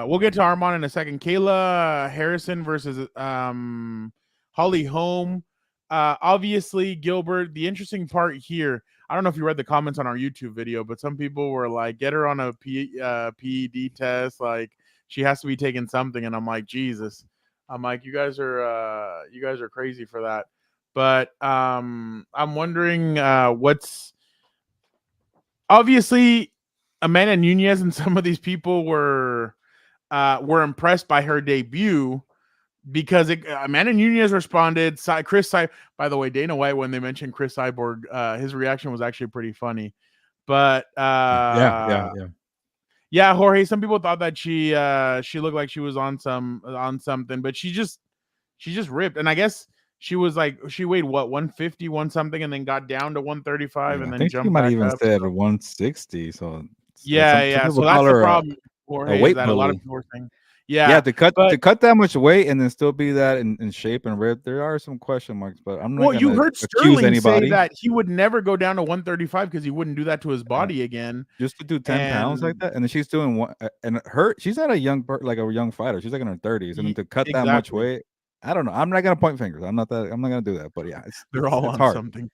we'll get to Armand in a second. Kayla Harrison versus Holly Holm. Obviously, Gilbert. The interesting part here, I don't know if you read the comments on our YouTube video, but some people were like, "Get her on a PED test. Like she has to be taking something." And I'm like, Jesus. I'm like, you guys are crazy for that. But I'm wondering what's obviously. Amanda Nunes and some of these people were impressed by her debut because Amanda Nunes responded. By the way, Dana White, when they mentioned Chris Cyborg, his reaction was actually pretty funny. But yeah, Jorge. Some people thought that she looked like she was on something, but she just ripped. And I guess she was like, she weighed what, 150, something, and then got down to 135, and then I think jumped she might back even up. said 160. So Yeah. So that's the problem, Jorge, weight is that a lot of bully. people are saying, to cut that much weight and then still be that in shape and ripped, there are some question marks. But I'm not. Well, you heard accuse Sterling anybody. say that he would never go down to 135 because he wouldn't do that to his body again. Just to do 10 pounds like that, and then she's doing one, and she's not a young fighter. She's like in her 30s, and then to cut that much weight, I don't know. I'm not gonna point fingers. I'm not gonna do that. But yeah, they're all on hard. something.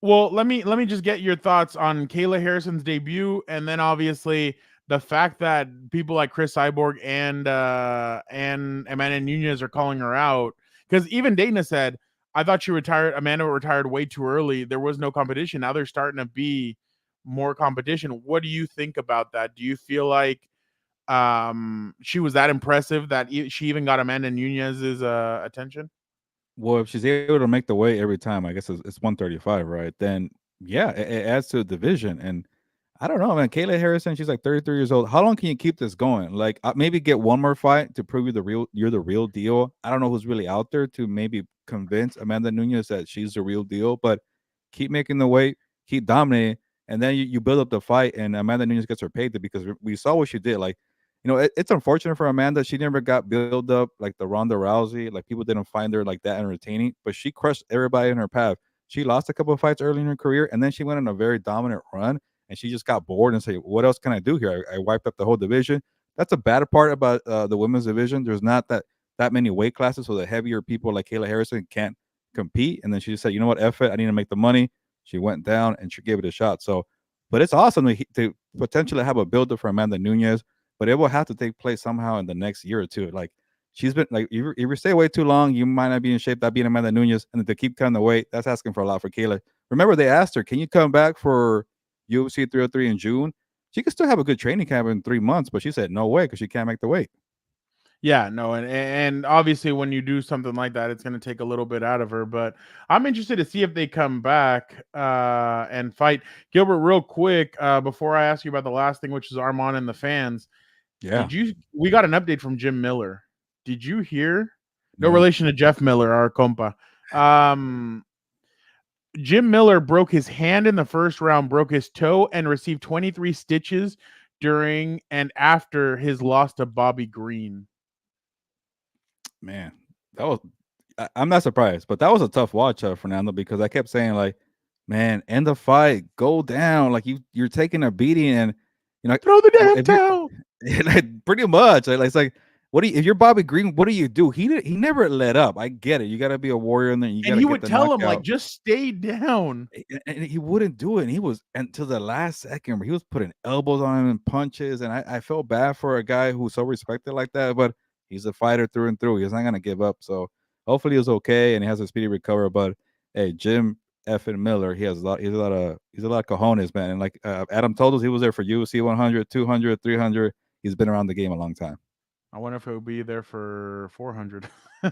Well, let me just get your thoughts on Kayla Harrison's debut, and then obviously the fact that people like Chris Cyborg and Amanda Nunes are calling her out, because even Dana said, I thought Amanda retired way too early. There was no competition. Now there's starting to be more competition. What do you think about that? Do you feel like she was that impressive that she even got Amanda Nunes's attention? Well, if she's able to make the weight every time, I guess it's 135, right? Then yeah, it adds to the division. And I don't know, man. Kayla Harrison, she's like 33 years old. How long can you keep this going? Like maybe get one more fight to prove you're the real deal. I don't know who's really out there to maybe convince Amanda Nunes that she's the real deal, but keep making the weight, keep dominating, and then you build up the fight, and Amanda Nunes gets her paid because we saw what she did. Like, you know, it's unfortunate for Amanda. She never got built up like the Ronda Rousey. Like people didn't find her like that entertaining, but she crushed everybody in her path. She lost a couple of fights early in her career, and then she went on a very dominant run, and she just got bored and said, what else can I do here? I wiped up the whole division. That's a bad part about the women's division. There's not that many weight classes, so the heavier people like Kayla Harrison can't compete. And then she just said, you know what, F it, I need to make the money. She went down and she gave it a shot. So, but it's awesome to potentially have a build-up for Amanda Nunes, but it will have to take place somehow in the next year or two. Like, she's been like, if you stay away too long, you might not be in shape. That being Amanda Nunes, and to keep cutting the weight, that's asking for a lot for Kayla. Remember, they asked her, can you come back for UFC 303 in June? She could still have a good training camp in 3 months, but she said no way because she can't make the weight. Yeah, no, and obviously when you do something like that, it's going to take a little bit out of her. But I'm interested to see if they come back and fight. Gilbert, real quick, before I ask you about the last thing, which is Armand and the fans. Yeah. We got an update from Jim Miller. Did you hear? No relation to Jeff Miller, our compa. Jim Miller broke his hand in the first round, broke his toe, and received 23 stitches during and after his loss to Bobby Green. Man, that was. I'm not surprised, but that was a tough watch, Fernando, because I kept saying like, "Man, end the fight, go down." Like you're taking a beating, and throw the damn if you're towel. like, pretty much. Like, it's like, what do you? If you're Bobby Green, what do you do? He never let up. I get it. You got to be a warrior, and then you got to And he get would the tell him, knockout. like, just stay down. And he wouldn't do it. And he was until the last second where he was putting elbows on him and punches. And I felt bad for a guy who's so respected like that, but he's a fighter through and through. He's not gonna give up. So hopefully he's okay and he has a speedy recovery. But hey, Jim effing Miller, he's a lot of cojones, man. And like Adam told us, he was there for UFC 100, 200, 300. He's been around the game a long time. I wonder if he'll be there for 400.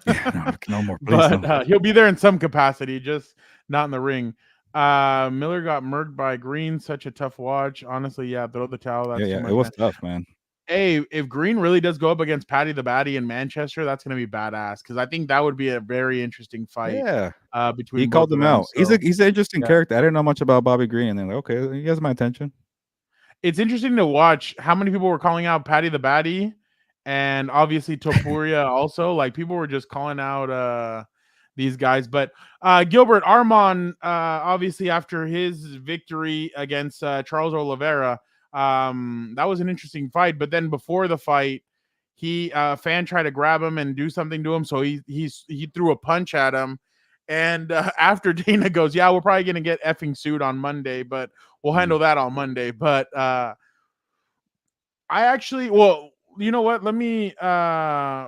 Yeah, no more, please. But he'll be there in some capacity, just not in the ring. Miller got murked by Green. Such a tough watch. Honestly, yeah, throw the towel. That's Yeah, it was tough, man. Hey, if Green really does go up against Paddy the Baddy in Manchester, that's going to be badass because I think that would be a very interesting fight. Yeah. Between he called them out. So, he's an interesting character. I didn't know much about Bobby Green, and then like, okay, he has my attention. It's interesting to watch how many people were calling out Paddy the Baddy, and obviously Topuria also. Like people were just calling out these guys. But Gilbert Armand, obviously after his victory against Charles Oliveira, that was an interesting fight. But then before the fight, he fan tried to grab him and do something to him, so he threw a punch at him. And after Dana goes, yeah, we're probably gonna get effing sued on Monday, but we'll handle that on Monday. But I actually, well, you know what? Let me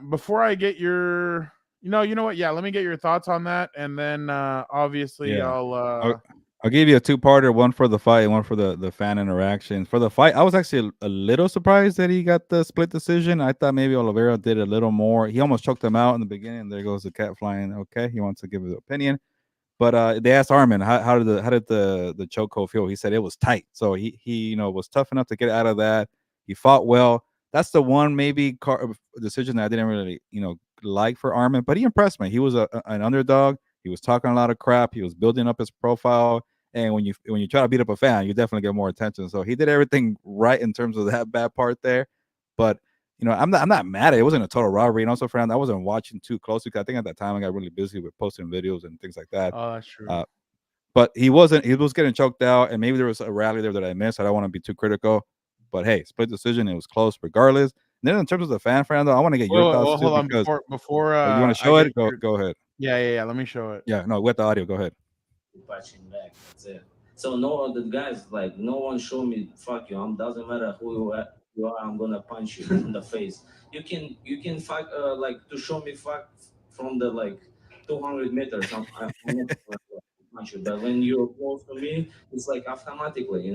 before I get your, you know what? Yeah, let me get your thoughts on that, and then obviously I'll give you a two-parter, one for the fight and one for the fan interaction. For the fight, I was actually a little surprised that he got the split decision. I thought maybe Oliveira did a little more. He almost choked him out in the beginning. There goes the cat flying. Okay, he wants to give his opinion. But they asked Armin how did the chokehold feel. He said it was tight, so he was tough enough to get out of that. He fought well. That's the one maybe decision that I didn't really like for Armin, but he impressed me. He was an underdog. He was talking a lot of crap. He was building up his profile. And when you try to beat up a fan, you definitely get more attention. So he did everything right in terms of that bad part there. But I'm not mad at it. It wasn't a total robbery. And also, Fernando, I wasn't watching too closely because I think at that time I got really busy with posting videos and things like that. Oh, that's true. But he was getting choked out, and maybe there was a rally there that I missed. I don't want to be too critical. But hey, split decision. It was close regardless. And then in terms of the fan, Fernando, I want to get your thoughts too. Hold on, before you want to show it? Go ahead. Yeah. Let me show it. Yeah, no, with the audio. Go ahead. Punching back. That's it. So no, the guys like no one show me fuck you. Doesn't matter who you are. I'm gonna punch you in the face. You can fuck like to show me fuck from the like 200 meters. I'm not gonna punch you. But when you're close to me, it's like automatically.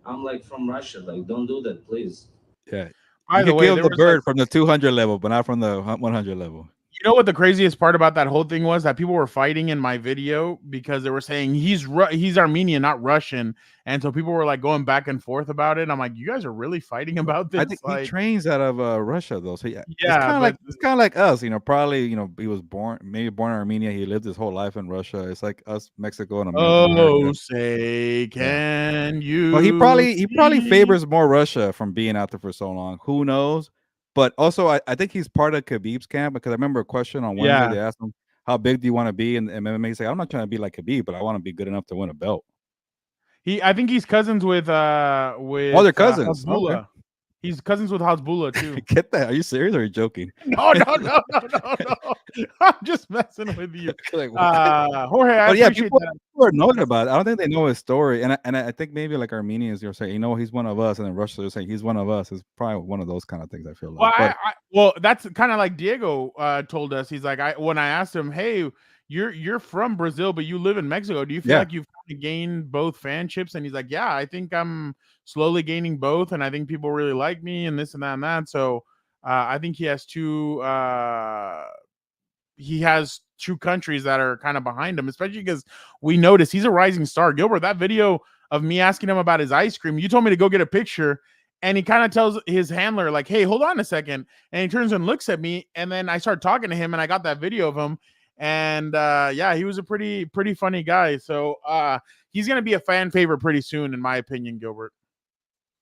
I'm like from Russia. Like don't do that, please. Yeah. By the way, kill the bird from the 200 level, but not from the 100 level. You know what the craziest part about that whole thing was? That people were fighting in my video because they were saying he's Armenian, not Russian, and so people were like going back and forth about it. I'm like, you guys are really fighting about this? I think he trains out of Russia though, so yeah, it's kind of like us, probably he was born in Armenia. He lived his whole life in Russia. It's like us, Mexico, and America. Oh, say can you? Well, he probably favors more Russia from being out there for so long. Who knows? But also, I think he's part of Khabib's camp because I remember a question on Wednesday. They asked him, how big do you want to be in MMA? He said, I'm not trying to be like Khabib, but I want to be good enough to win a belt. I think he's cousins with they're cousins. Okay. He's cousins with Hasbulla too. Get that? Are you serious or are you joking? No. I'm just messing with you. Like, Jorge, I appreciate people that. are knowing about it. I don't think they know his story. And I think maybe like Armenians, you're saying, he's one of us. And then Russia, they're saying he's one of us. It's probably one of those kind of things, I feel like. Well, that's kind of like Diego told us. He's like, when I asked him, hey, you're from Brazil, but you live in Mexico. Do you feel like you've gained both fanships? And he's like, yeah, I think I'm slowly gaining both. And I think people really like me and this and that and that. So I think he has two countries that are kind of behind him, especially because we notice he's a rising star. Gilbert, that video of me asking him about his ice cream, you told me to go get a picture. And he kind of tells his handler, like, hey, hold on a second. And he turns and looks at me. And then I start talking to him and I got that video of him. And yeah, he was a pretty funny guy. So he's gonna be a fan favorite pretty soon, in my opinion, Gilbert.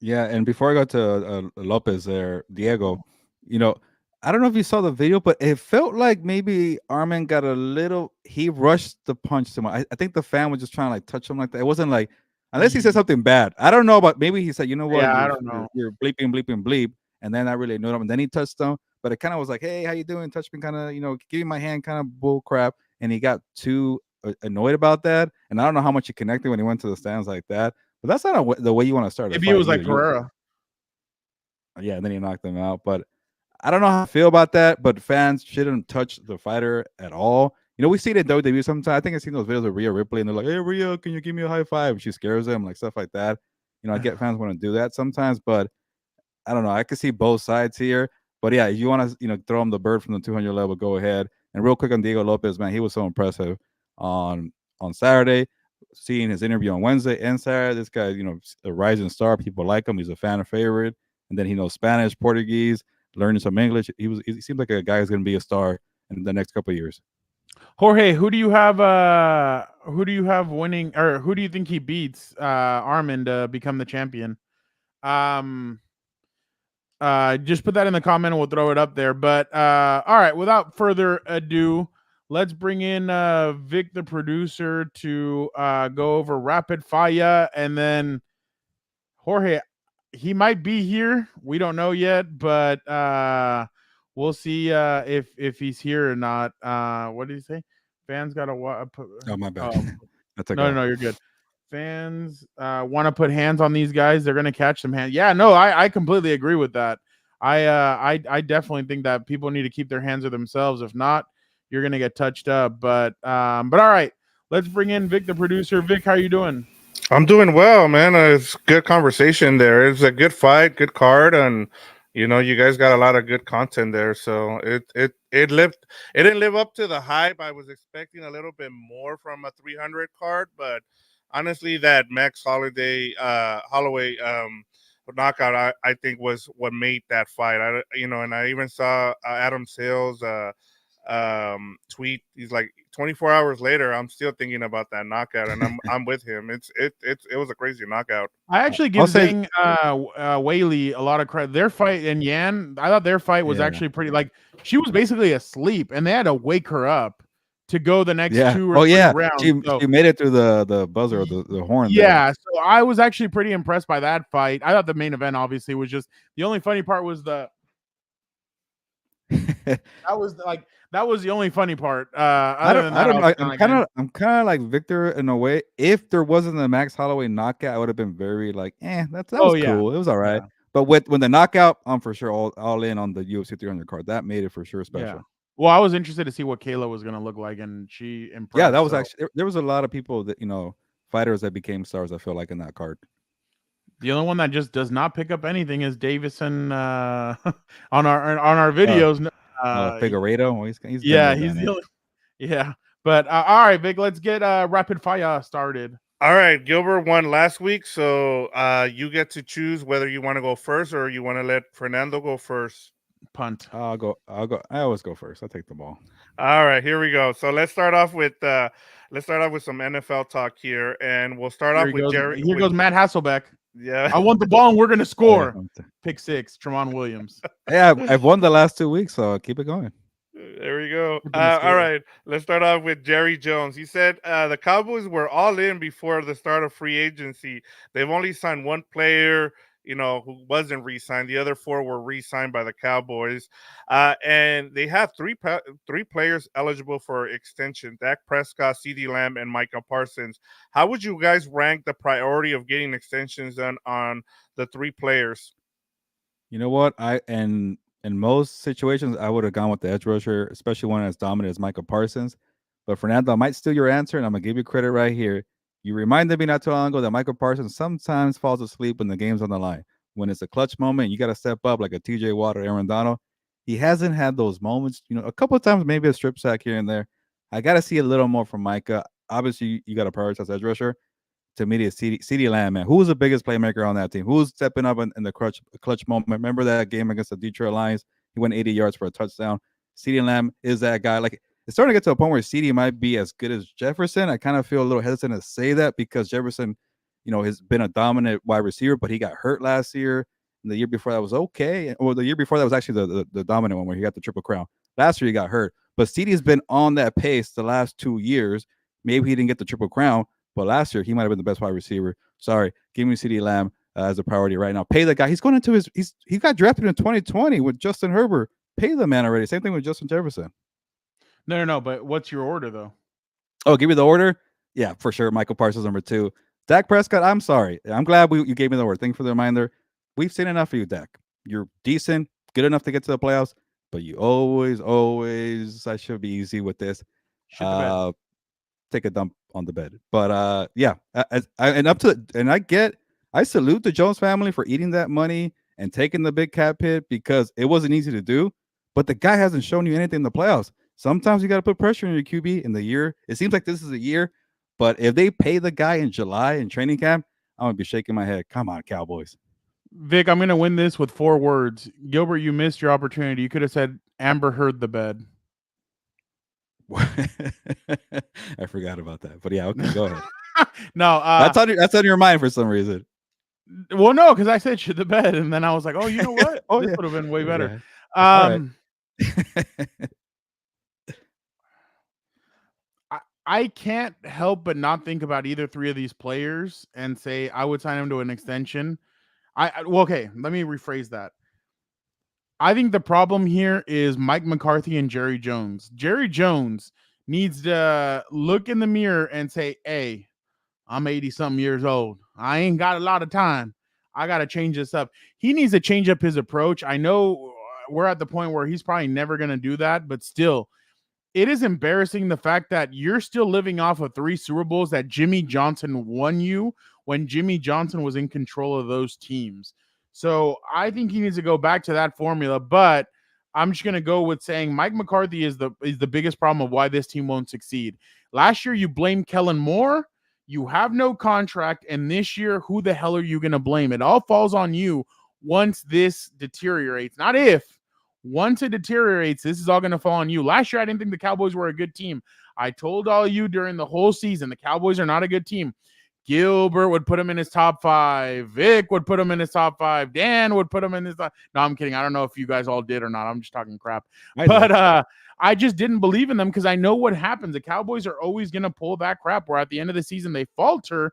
Yeah, and before I go to Lopez there, Diego, you know, I don't know if you saw the video, but it felt like maybe Armin got a little. He rushed the punch too much. I think the fan was just trying to like touch him like that. It wasn't like unless he said something bad. I don't know, but maybe he said, you know what, Yeah, I don't know. you're bleeping, bleeping, bleep, and then I really ignored him, and then he touched him, but it kind of was like, hey, how you doing? Touch me, kind of, give me my hand, kind of bull crap, and he got too annoyed about that, and I don't know how much he connected when he went to the stands like that. But that's not the way you want to start. Maybe it was like Pereira. Yeah, and then he knocked him out. But I don't know how I feel about that. But fans shouldn't touch the fighter at all. We see it in WWE sometimes. I think I've seen those videos of Rhea Ripley, and they're like, "Hey, Rhea, can you give me a high five?" And she scares them, like stuff like that. I get fans want to do that sometimes, but I don't know. I can see both sides here. But yeah, if you want to, throw him the bird from the 200 level, go ahead. And real quick on Diego Lopez, man, he was so impressive on Saturday. Seeing his interview on Wednesday and Saturday, this guy, a rising star. People like him. He's a fan favorite, and then he knows Spanish, Portuguese, learning some English. He seems like a guy who's going to be a star in the next couple of years. Jorge, who do you have winning, or who do you think he beats Armin to become the champion? Just put that in the comment and we'll throw it up there. But all right, without further ado, let's bring in Vic, the producer, to go over rapid fire. And then Jorge, he might be here. We don't know yet, but we'll see if he's here or not. What did he say? Fans got to Oh, my bad. No, you're good. Fans want to put hands on these guys. They're going to catch some hands. Yeah, no, I completely agree with that. I definitely think that people need to keep their hands to themselves. If not, you're going to get touched up. But all right, let's bring in Vic, the producer. Vic, how are you doing? I'm doing well, man. It's good conversation there. It's a good fight, good card, and you guys got a lot of good content there. So it didn't live up to the hype. I was expecting a little bit more from a 300 card, but honestly, that Max Holloway knockout, I think was what made that fight. And I even saw Adam Sales tweet. He's like, 24 hours later, I'm still thinking about that knockout, and I'm with him. It was a crazy knockout. I actually give Zhang Weili a lot of credit. Their fight and Yan, I thought their fight was actually pretty. Like, she was basically asleep, and they had to wake her up to go the next 2 or 3 rounds. She made it through the buzzer or the horn. Yeah, so I was actually pretty impressed by that fight. I thought the main event obviously was just the only funny part was that was the only funny part. I don't know. I'm kind of like Victor in a way. If there wasn't a Max Holloway knockout, I would have been very like, that was cool. It was all right. Yeah. But when the knockout, I'm for sure all in on the UFC 300 card. That made it for sure special. Yeah. Well, I was interested to see what Kayla was going to look like, and she impressed. Yeah, that was actually there was a lot of people that fighters that became stars. I feel like in that card. The only one that just does not pick up anything is Davison on our videos. Figueiredo. He's the only. Yeah, but all right, Vic. Let's get rapid fire started. All right, Gilbert won last week, so you get to choose whether you want to go first or you want to let Fernando go first. Punt. I'll go. I always go first. I'll take the ball. All right, here we go. So let's start off with some NFL talk here, and we'll start off with Jerry. Here goes Matt Hasselbeck. Yeah, I want the ball, and we're gonna score. Pick 6, Tremont Williams. Yeah, I've won the last 2 weeks, so keep it going. There we go. All right, let's start off with Jerry Jones. He said the Cowboys were all in before the start of free agency. They've only signed one player, who wasn't re-signed. The other 4 were re-signed by the Cowboys. And they have three players eligible for extension: Dak Prescott, CeeDee Lamb, and Micah Parsons. How would you guys rank the priority of getting extensions done on the 3 players? You know what? In most situations, I would have gone with the edge rusher, especially one as dominant as Micah Parsons. But Fernando, I might steal your answer, and I'm going to give you credit right here. You reminded me not too long ago that Michael Parsons sometimes falls asleep when the game's on the line. When it's a clutch moment, you got to step up like a TJ Watt or Aaron Donald. He hasn't had those moments, a couple of times, maybe a strip sack here and there. I got to see a little more from Micah. Obviously, you got to prioritize edge rusher. To me, it's CeeDee Lamb, man. Who's the biggest playmaker on that team? Who's stepping up in the clutch moment? Remember that game against the Detroit Lions? He went 80 yards for a touchdown. CeeDee Lamb is that guy. Like, it's starting to get to a point where CD might be as good as Jefferson. I kind of feel a little hesitant to say that because Jefferson, has been a dominant wide receiver, but he got hurt last year. And the year before that was okay. Well, the year before that was actually the dominant one where he got the Triple Crown. Last year he got hurt. But CD's been on that pace the last 2 years. Maybe he didn't get the Triple Crown, but last year he might have been the best wide receiver. Sorry, give me CD Lamb as a priority right now. Pay the guy. He's going into he got drafted in 2020 with Justin Herbert. Pay the man already. Same thing with Justin Jefferson. No. But what's your order though? Oh, give me the order. Yeah, for sure. Michael Parsons number 2. Dak Prescott. I'm sorry. I'm glad you gave me the order. Thank you for the reminder. We've seen enough of you, Dak. You're decent, good enough to get to the playoffs, but you always. I should be easy with this. Take a dump on the bed. But yeah, I salute the Jones family for eating that money and taking the big cap hit because it wasn't easy to do. But the guy hasn't shown you anything in the playoffs. Sometimes you got to put pressure on your QB in the year. It seems like this is a year, but if they pay the guy in July in training camp, I'm gonna be shaking my head. Come on, Cowboys. Vic, I'm gonna win this with 4 words. Gilbert, you missed your opportunity. You could have said Amber heard the bed. I forgot about that, but yeah, okay, go ahead. No, that's on your mind for some reason. Well, no, because I said shit the bed, and then I was like, oh, you know what? This would have been way better. Right. I can't help but not think about either 3 of these players and say I would sign them to an extension. Okay, let me rephrase that. I think the problem here is Mike McCarthy and Jerry Jones. Jerry Jones needs to look in the mirror and say, hey, I'm 80-something years old. I ain't got a lot of time. I got to change this up. He needs to change up his approach. I know we're at the point where he's probably never going to do that, but still, it is embarrassing the fact that you're still living off of 3 Super Bowls that Jimmy Johnson won you when Jimmy Johnson was in control of those teams. So I think he needs to go back to that formula, but I'm just going to go with saying Mike McCarthy is the biggest problem of why this team won't succeed. Last year, you blamed Kellen Moore. You have no contract. And this year, who the hell are you going to blame? It all falls on you once this deteriorates. Not if. Once it deteriorates, this is all going to fall on you. Last year, I didn't think the Cowboys were a good team. I told all you during the whole season, the Cowboys are not a good team. Gilbert would put him in his top 5. Vic would put him in his top 5. Dan would put him in his top. No, I'm kidding. I don't know if you guys all did or not. I'm just talking crap. I just didn't believe in them because I know what happens. The Cowboys are always going to pull that crap where at the end of the season they falter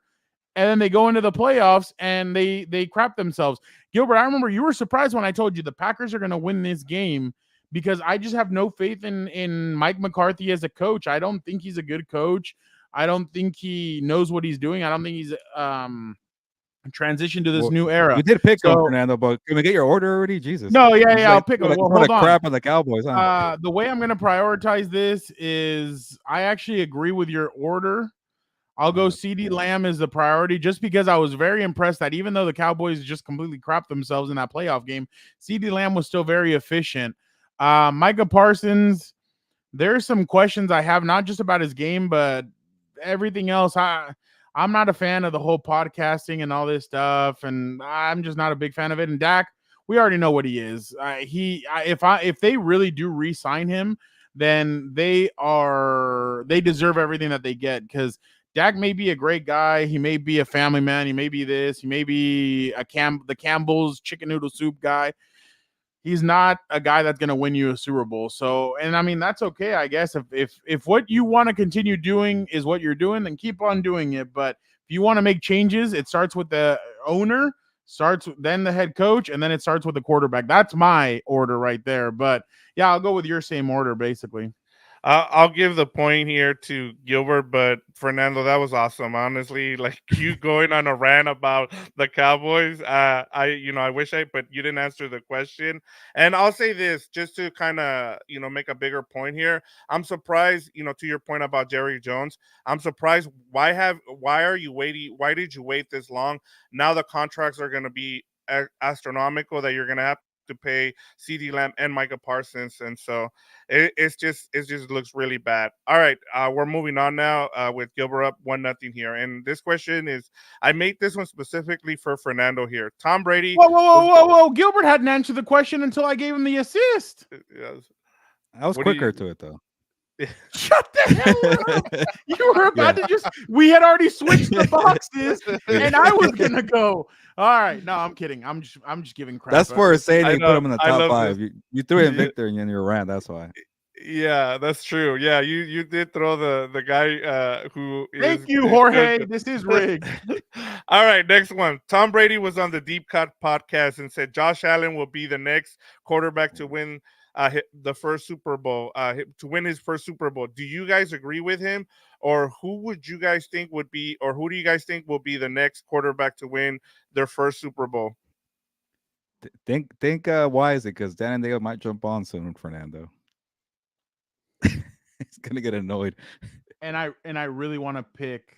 and then they go into the playoffs and they crap themselves. Gilbert, I remember you were surprised when I told you the Packers are going to win this game because I just have no faith in Mike McCarthy as a coach. I don't think he's a good coach. I don't think he knows what he's doing. I don't think he's transitioned to this new era. You did pick him, Fernando, but can we get your order already? Jesus. No, yeah, I'll pick him. Well, hold on. Crap on the Cowboys. Huh? The way I'm going to prioritize this is I actually agree with your order. I'll go CD Lamb as the priority just because I was very impressed that even though the Cowboys just completely crapped themselves in that playoff game, CD Lamb was still very efficient. Micah Parsons, there's some questions I have, not just about his game, but everything else. I'm not a fan of the whole podcasting and all this stuff, and I'm just not a big fan of it. And Dak, we already know what he is. If they really do re-sign him, then they deserve everything that they get because Dak may be a great guy. He may be a family man. He may be this. He may be the Campbell's chicken noodle soup guy. He's not a guy that's going to win you a Super Bowl. So, and I mean, that's okay, I guess. If what you want to continue doing is what you're doing, then keep on doing it. But if you want to make changes, it starts with the owner, then the head coach, and then it starts with the quarterback. That's my order right there. But yeah, I'll go with your same order, basically. I'll give the point here to Gilbert, but Fernando, that was awesome. Honestly, like you going on a rant about the Cowboys. I wish but you didn't answer the question. And I'll say this just to kind of, make a bigger point here. I'm surprised, to your point about Jerry Jones. I'm surprised. Why are you waiting? Why did you wait this long? Now the contracts are going to be astronomical that you're going to have to pay CD Lamb and Micah Parsons, and so it just looks really bad. All right, we're moving on now with Gilbert up 1-0 here, and this question is I made this one specifically for Fernando here. Tom Brady. Whoa! Gilbert hadn't answered the question until I gave him the assist. I was quicker to it though. Shut the hell up! You were about to just. We had already switched the boxes, and I was gonna go. All right, no, I'm kidding. I'm just giving crap. That's for saying I you put know, him in the I top love 5. this. You threw in Yeah. Victor in your rant. That's why. Yeah, that's true. Yeah, you did throw the guy who is. Thank you, Jorge. This is rigged. All right, next one. Tom Brady was on the Deep Cut podcast and said Josh Allen will be the next quarterback to win the first Super Bowl, to win his first Super Bowl. Do you guys agree with him, or who would you guys think would be, or who do you guys think will be the next quarterback to win their first Super Bowl? Think wisely, because Dan and Dale might jump on soon, Fernando. He's gonna get annoyed. And I really want to pick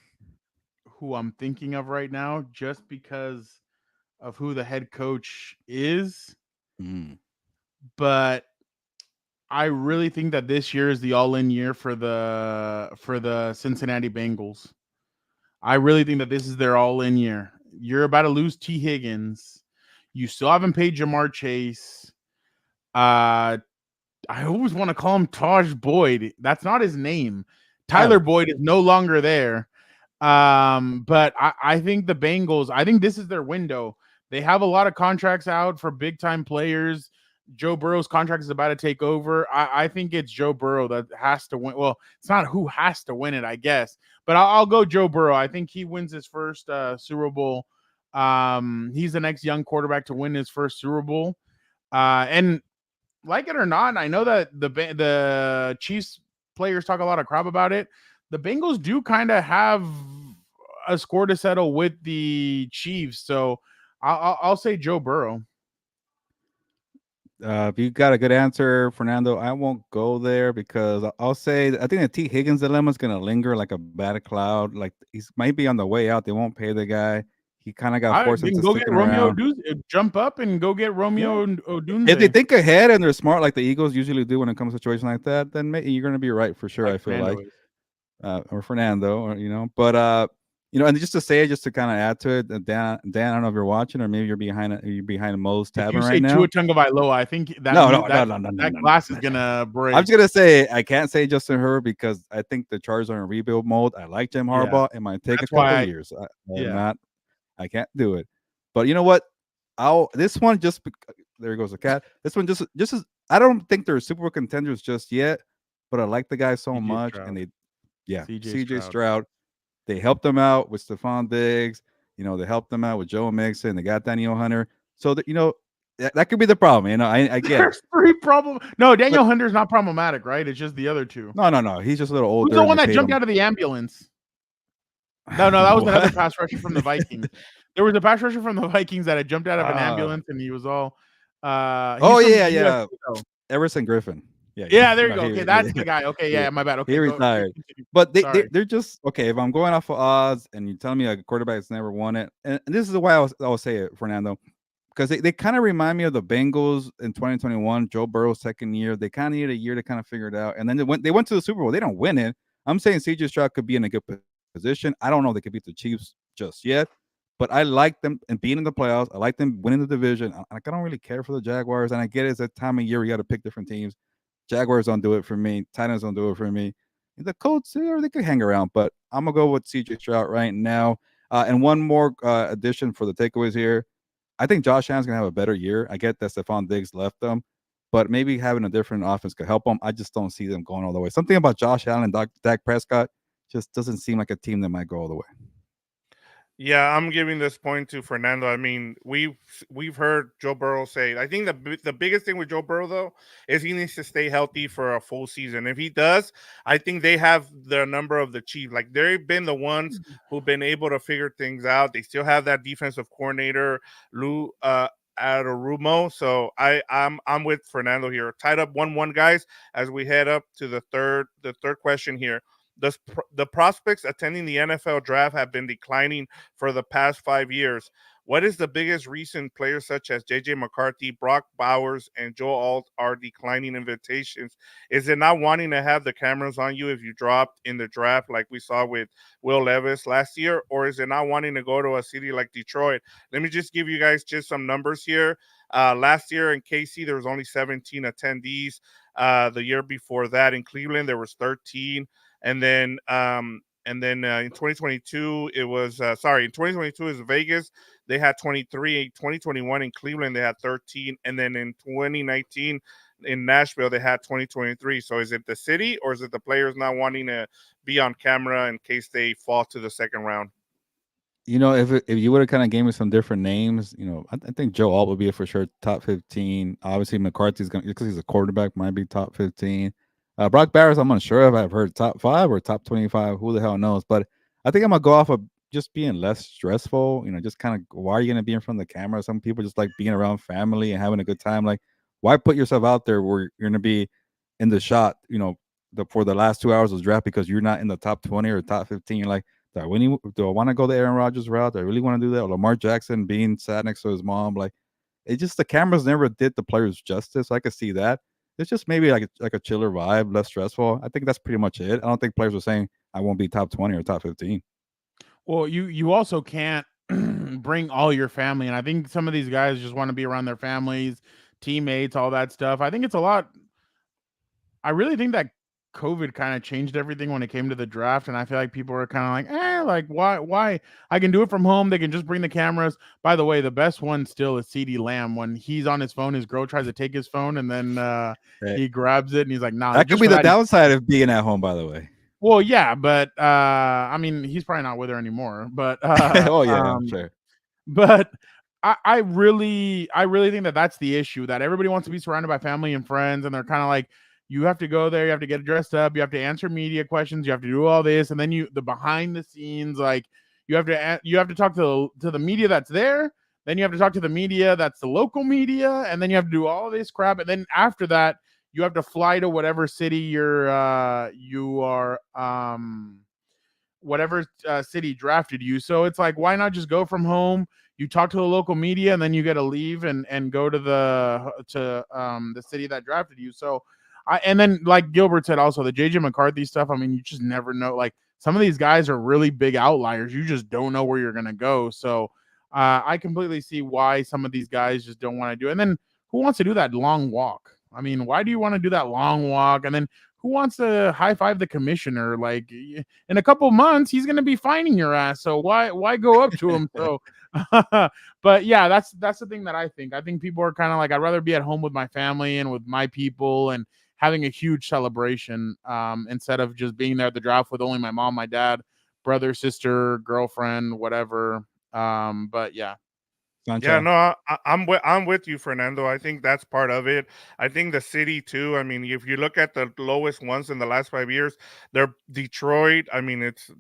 who I'm thinking of right now, just because of who the head coach is. Mm. But I really think that this year is the all-in year for the Cincinnati Bengals. I really think that this is their all-in year. You're about to lose T. Higgins. You still haven't paid Jamar Chase. I always want to call him Taj Boyd. That's not his name. Tyler Boyd is no longer there. But I think the Bengals, I think this is their window. They have a lot of contracts out for big time players. Joe Burrow's contract is about to take over. I think it's Joe Burrow that has to win. Well, it's not who has to win it, I guess, but I'll go Joe Burrow. I think he wins his first Super Bowl. He's the next young quarterback to win his first Super Bowl. And like it or not, I know that the Chiefs players talk a lot of crap about it. The Bengals do kind of have a score to settle with the Chiefs, so I'll say Joe Burrow. If you got a good answer, Fernando, I won't go there because I'll say I think the T. Higgins dilemma is going to linger like a bad cloud. Like he's might be on the way out. They won't pay the guy. He kind of got forced into go get sticking Romeo around. jump up and go get Romeo Odunze. If they think ahead and they're smart, like the Eagles usually do when it comes to situations like that, then maybe you're going to be right for sure. Like I feel Fernando or Fernando, or but and just to say, just to kind of add to it, Dan, I don't know if you're watching or maybe you're behind Mo's if Tavern you say right now. Tua Tagovailoa, I think that that glass is gonna break. I'm just gonna say I can't say Justin Herbert because I think the Chargers are in rebuild mode. I like Jim Harbaugh. It might take a couple years. I can't do it. But you know what? This one just there goes the cat. This one just as I don't think they're Super Bowl contenders just yet, but I like the guy so CJ much, Stroud. and CJ Stroud. They helped them out with Stephon Diggs. They helped them out with Joe Mixon. They got Daniel Hunter. So that that could be the problem. I get There's 3 problems. No, Daniel Hunter's not problematic, right? It's just the other 2. No. He's just a little older. Who's the one that jumped out of the ambulance? No, that was another pass rusher from the Vikings. There was a pass rusher from the Vikings that had jumped out of an ambulance, and he was all. Yeah. Everson Griffin. Yeah, there you go. Okay, that's the guy. Okay, yeah, my bad. Okay, he retired. But they're just okay. If I'm going off of odds, and you tell me a quarterback that's never won it, and this is why I'll say it, Fernando, because they kind of remind me of the Bengals in 2021, Joe Burrow's second year. They kind of needed a year to kind of figure it out, and then they went to the Super Bowl. They don't win it. I'm saying CJ Stroud could be in a good position. I don't know if they could beat the Chiefs just yet, but I like them and being in the playoffs. I like them winning the division. I don't really care for the Jaguars, and I get it's that time of year we got to pick different teams. Jaguars don't do it for me. Titans don't do it for me. The Colts, they could hang around, but I'm going to go with CJ Stroud right now. And one more addition for the takeaways here. I think Josh Allen's going to have a better year. I get that Stephon Diggs left them, but maybe having a different offense could help them. I just don't see them going all the way. Something about Josh Allen and Dak Prescott just doesn't seem like a team that might go all the way. Yeah, I'm giving this point to Fernando. I mean, we've heard Joe Burrow say. I think the biggest thing with Joe Burrow though is he needs to stay healthy for a full season. If he does, I think they have the number of the Chiefs. Like they've been the ones who've been able to figure things out. They still have that defensive coordinator, Lou Anarumo. So I'm with Fernando here. Tied up 1-1, guys, as we head up to the third question here. the prospects attending the NFL draft have been declining for the past 5 years. What is the biggest reason players such as J.J. McCarthy, Brock Bowers, and Joe Alt are declining invitations? Is it not wanting to have the cameras on you if you dropped in the draft like we saw with Will Levis last year? Or is it not wanting to go to a city like Detroit? Let me just give you guys just some numbers here. Last year in KC, there was only 17 attendees. The year before that in Cleveland, there was 13. And then in 2022, it was in 2022 is Vegas. They had 23. 2021 in Cleveland, they had 13. And then in 2019 in Nashville, they had 2023. So is it the city or is it the players not wanting to be on camera in case they fall to the second round? If you would have kind of gave me some different names, I think Joe Alt would be for sure top 15. Obviously, McCarthy's going because he's a quarterback, might be top 15. Brock Bowers, I'm unsure if I've heard top 5 or top 25. Who the hell knows? But I think I'm gonna go off of just being less stressful. Just kind of why are you gonna be in front of the camera? Some people just like being around family and having a good time. Like, why put yourself out there where you're gonna be in the shot? For the last 2 hours of the draft because you're not in the top 20 or top 15. You're like, do I want to go the Aaron Rodgers route? Do I really want to do that? Or Lamar Jackson being sat next to his mom? Like, it just the cameras never did the players justice. I could see that. It's just maybe like a chiller vibe, less stressful. I think that's pretty much it. I don't think players are saying I won't be top 20 or top 15. Well, you also can't bring all your family, and I think some of these guys just want to be around their families, teammates, all that stuff. I think it's a lot. I really think that COVID kind of changed everything when it came to the draft, and I feel like people are kind of like why? I can do it from home. They can just bring the cameras. By the way, the best one still is CD Lamb. When he's on his phone, his girl tries to take his phone, and then he grabs it, and he's like, "Nah." That could be the downside of being at home, by the way. Well, yeah, but I mean, he's probably not with her anymore. But oh yeah, I'm sure. But I really think that that's the issue, that everybody wants to be surrounded by family and friends, and they're kind of like, you have to go there, you have to get dressed up, you have to answer media questions, you have to do all this, and then the behind the scenes, like you have to talk to the media that's there, then you have to talk to the media that's the local media, and then you have to do all this crap, and then after that you have to fly to whatever city you are whatever city drafted you. So it's like, why not just go from home? You talk to the local media, and then you get to leave and go to the city that drafted you. So and then like Gilbert said, also the JJ McCarthy stuff. I mean, you just never know. Like, some of these guys are really big outliers. You just don't know where you're gonna go. So I completely see why some of these guys just don't want to do it. And then who wants to do that long walk? I mean, why do you want to do that long walk? And then who wants to high five the commissioner? Like, in a couple months, he's going to be fining your ass. So why go up to him? So, but yeah, that's the thing that I think. I think people are kind of like, I'd rather be at home with my family and with my people and having a huge celebration instead of just being there at the draft with only my mom, my dad, brother, sister, girlfriend, whatever. But yeah. Sancho. Yeah, no, I'm with you, Fernando. I think that's part of it. I think the city too. I mean, if you look at the lowest ones in the last 5 years, they're Detroit. I mean, it's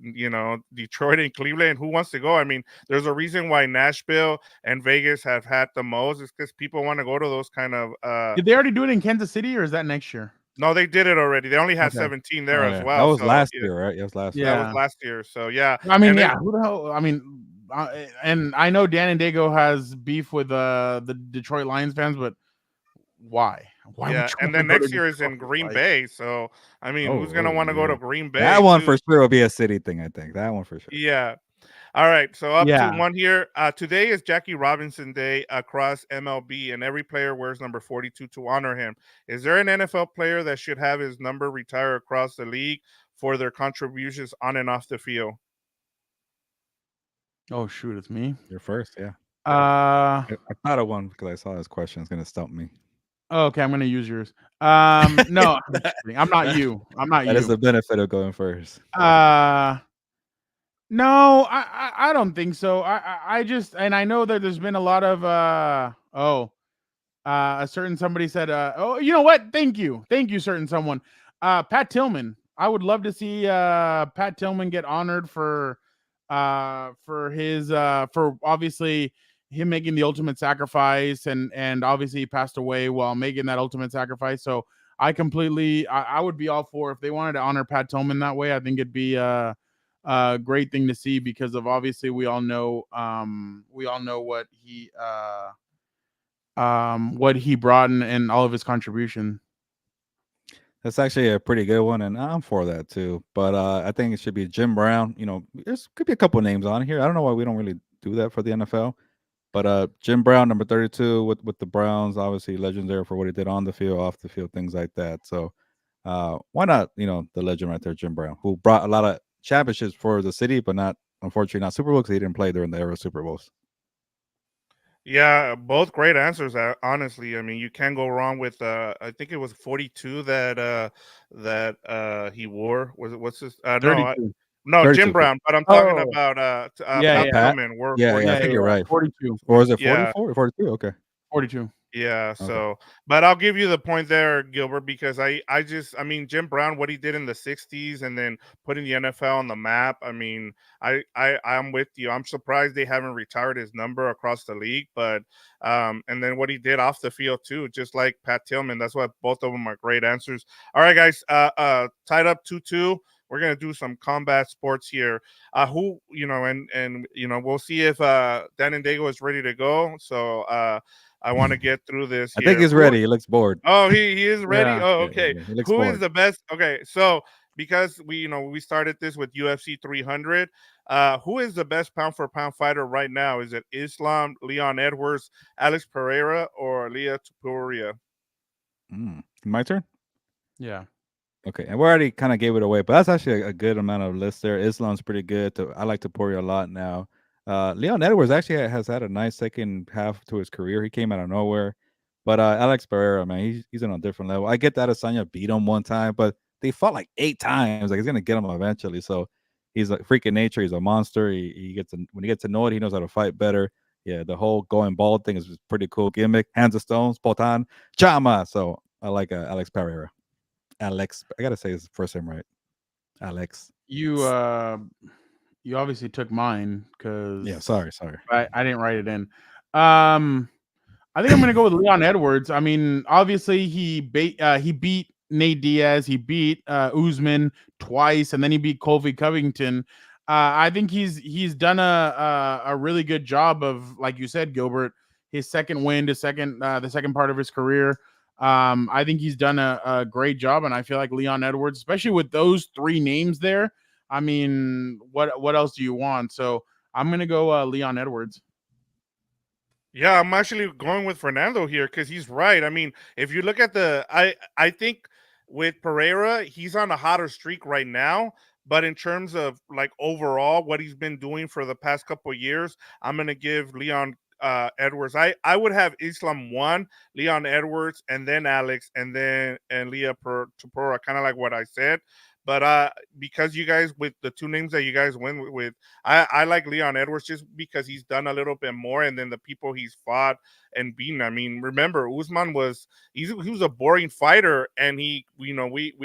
Detroit and Cleveland. Who wants to go? I mean, there's a reason why Nashville and Vegas have had the most. It's because people want to go to those kind of. Did they already do it in Kansas City, or is that next year? No, they did it already. They only had 17 there as well. That was last year, right? That was last year. That was last year. So yeah. I mean, who the hell? I mean. And I know Dan and Dago has beef with the Detroit Lions fans, but why? Yeah, and then next year is in Green Bay, so I mean, who's gonna want to go to Green Bay? That one for sure will be a city thing, I think. That one for sure. Yeah. All right, so up to one here. Today is Jackie Robinson Day across MLB, and every player wears number 42 to honor him. Is there an NFL player that should have his number retire across the league for their contributions on and off the field? Oh shoot, it's me. You're first, yeah. I thought of one because I saw this question. It's gonna stump me. Oh, okay, I'm gonna use yours. No, I'm not you. I'm not you. That is the benefit of going first. No, I don't think so. I just, and I know that there's been a lot of a certain somebody said oh, you know what? Thank you, certain someone. Pat Tillman. I would love to see Pat Tillman get honored for his for obviously him making the ultimate sacrifice, and obviously he passed away while making that ultimate sacrifice. So I would be all for if they wanted to honor Pat Tillman that way. I think it'd be a great thing to see because of obviously we all know what he brought and all of his contribution. That's actually a pretty good one, and I'm for that too. But I think it should be Jim Brown. There's could be a couple names on here. I don't know why we don't really do that for the NFL. But Jim Brown, number 32 with the Browns, obviously legendary for what he did on the field, off the field, things like that. So why not, the legend right there, Jim Brown, who brought a lot of championships for the city, but unfortunately not Super Bowls because he didn't play during the era of Super Bowls. Yeah, both great answers. Honestly, I mean, you can't go wrong with. I think it was 42 that he wore. Was it? What's this? No, 32. no, 32. Jim Brown. But I'm talking Oh. about Yeah, Pat Pat? Tillman. Wore Yeah, 42. I think you're right. 42. Or is it Yeah. 44 or 42? Okay. 42. Yeah, Okay. so but I'll give you the point there, Gilbert, because I mean Jim Brown, what he did in the 60s and then putting the NFL on the map. I mean, I'm with you. I'm surprised they haven't retired his number across the league, but and then what he did off the field too, just like Pat Tillman. That's why both of them are great answers. All right, guys, tied up 2-2. We're gonna do some combat sports here. Who and we'll see if Dan and Dago is ready to go. So I want to get through this I here. think he's ready. He looks bored. Oh, he is ready. Yeah. Oh, Yeah, okay. he looks Who is bored. the best? Okay, so because we started this with UFC 300, who is the best pound for pound fighter right now? Is it Islam, Leon Edwards, Alex Pereira, or Leah Tupuria? My turn? Yeah. Okay, and we already kind of gave it away, but that's actually a good amount of lists there. Islam's pretty good. I like Topuria a lot now. Leon Edwards actually has had a nice second half to his career. He came out of nowhere. But Alex Pereira, man, he's on a different level. I get that Adesanya beat him one time, but they fought like 8 times. Like he's gonna get him eventually. So he's a freak of nature. He's a monster. When he gets annoyed, he knows how to fight better. Yeah, the whole going bald thing is a pretty cool gimmick. Hands of stones, Potan, Chama. So I like Alex Pereira. Alex, I gotta say his first name right. Alex. You obviously took mine because Yeah, sorry. I didn't write it in. I think I'm gonna go with Leon Edwards. I mean, obviously he beat Nate Diaz, he beat Usman twice, and then he beat Colby Covington. I think he's done a really good job of, like you said, Gilbert, his second win, the second part of his career. I think he's done a great job, and I feel like Leon Edwards, especially with those 3 names there. I mean, what else do you want? So I'm gonna go Leon Edwards. Yeah, I'm actually going with Fernando here because he's right. I mean, if you look at I think with Pereira, he's on a hotter streak right now. But in terms of like overall what he's been doing for the past couple of years, I'm gonna give Leon Edwards. I would have Islam 1, Leon Edwards, and then Alex, and Leah Tapora, kind of like what I said. But because you guys with the 2 names that you guys went with, I like Leon Edwards just because he's done a little bit more, and then the people he's fought and beaten. I mean, remember Usman he was a boring fighter, and we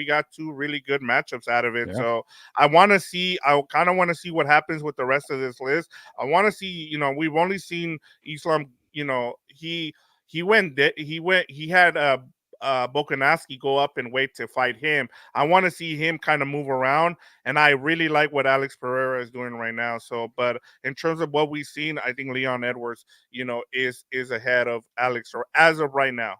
got 2 really good matchups out of it. Yeah. So I kind of want to see what happens with the rest of this list. I want to see, we've only seen Islam. He had Volkanovski go up and wait to fight him. I want to see him kind of move around, and I really like what Alex Pereira is doing right now. So, but in terms of what we've seen, I think Leon Edwards, is ahead of Alex, or as of right now.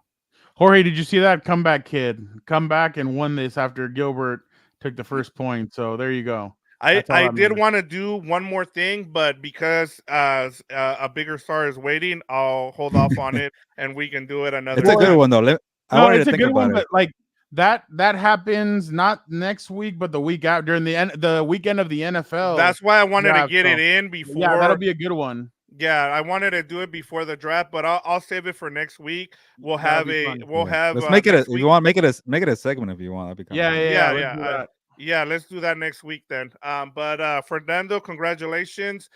Jorge, did you see that comeback kid? Come back and won this after Gilbert took the first point. So there you go. I did want to do one more thing, but because a bigger star is waiting, I'll hold off on it, and we can do it another It's a good time. one though. I No, wanted it's to a think good about one, it. but like that happens not next week, but the week out during the weekend of the NFL. That's why I wanted to get so, it in before. Yeah, that'll be a good one. Yeah, I wanted to do it before the draft, but I'll save it for next week. We'll have Let's make it if you want, make it a segment if you want. That'd be kind of Let's do that. Yeah, let's do that next week then. But Fernando, congratulations.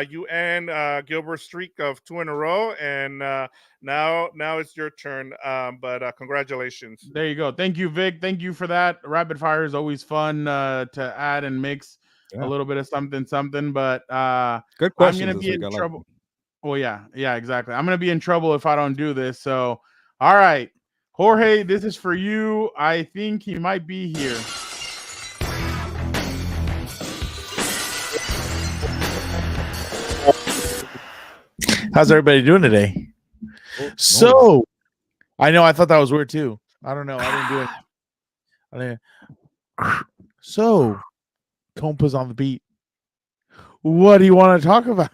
You end Gilbert's streak of 2 in a row, and now it's your turn. But congratulations. There you go. Thank you, Vic. Thank you for that. Rapid fire is always fun to add and mix a little bit of something. But good questions. I'm gonna be in trouble. Well, yeah, exactly. I'm gonna be in trouble if I don't do this. So, all right, Jorge, this is for you. I think he might be here. How's everybody doing today? So, I know I thought that was weird too. I don't know. I didn't. So, Compas on the beat. What do you want to talk about?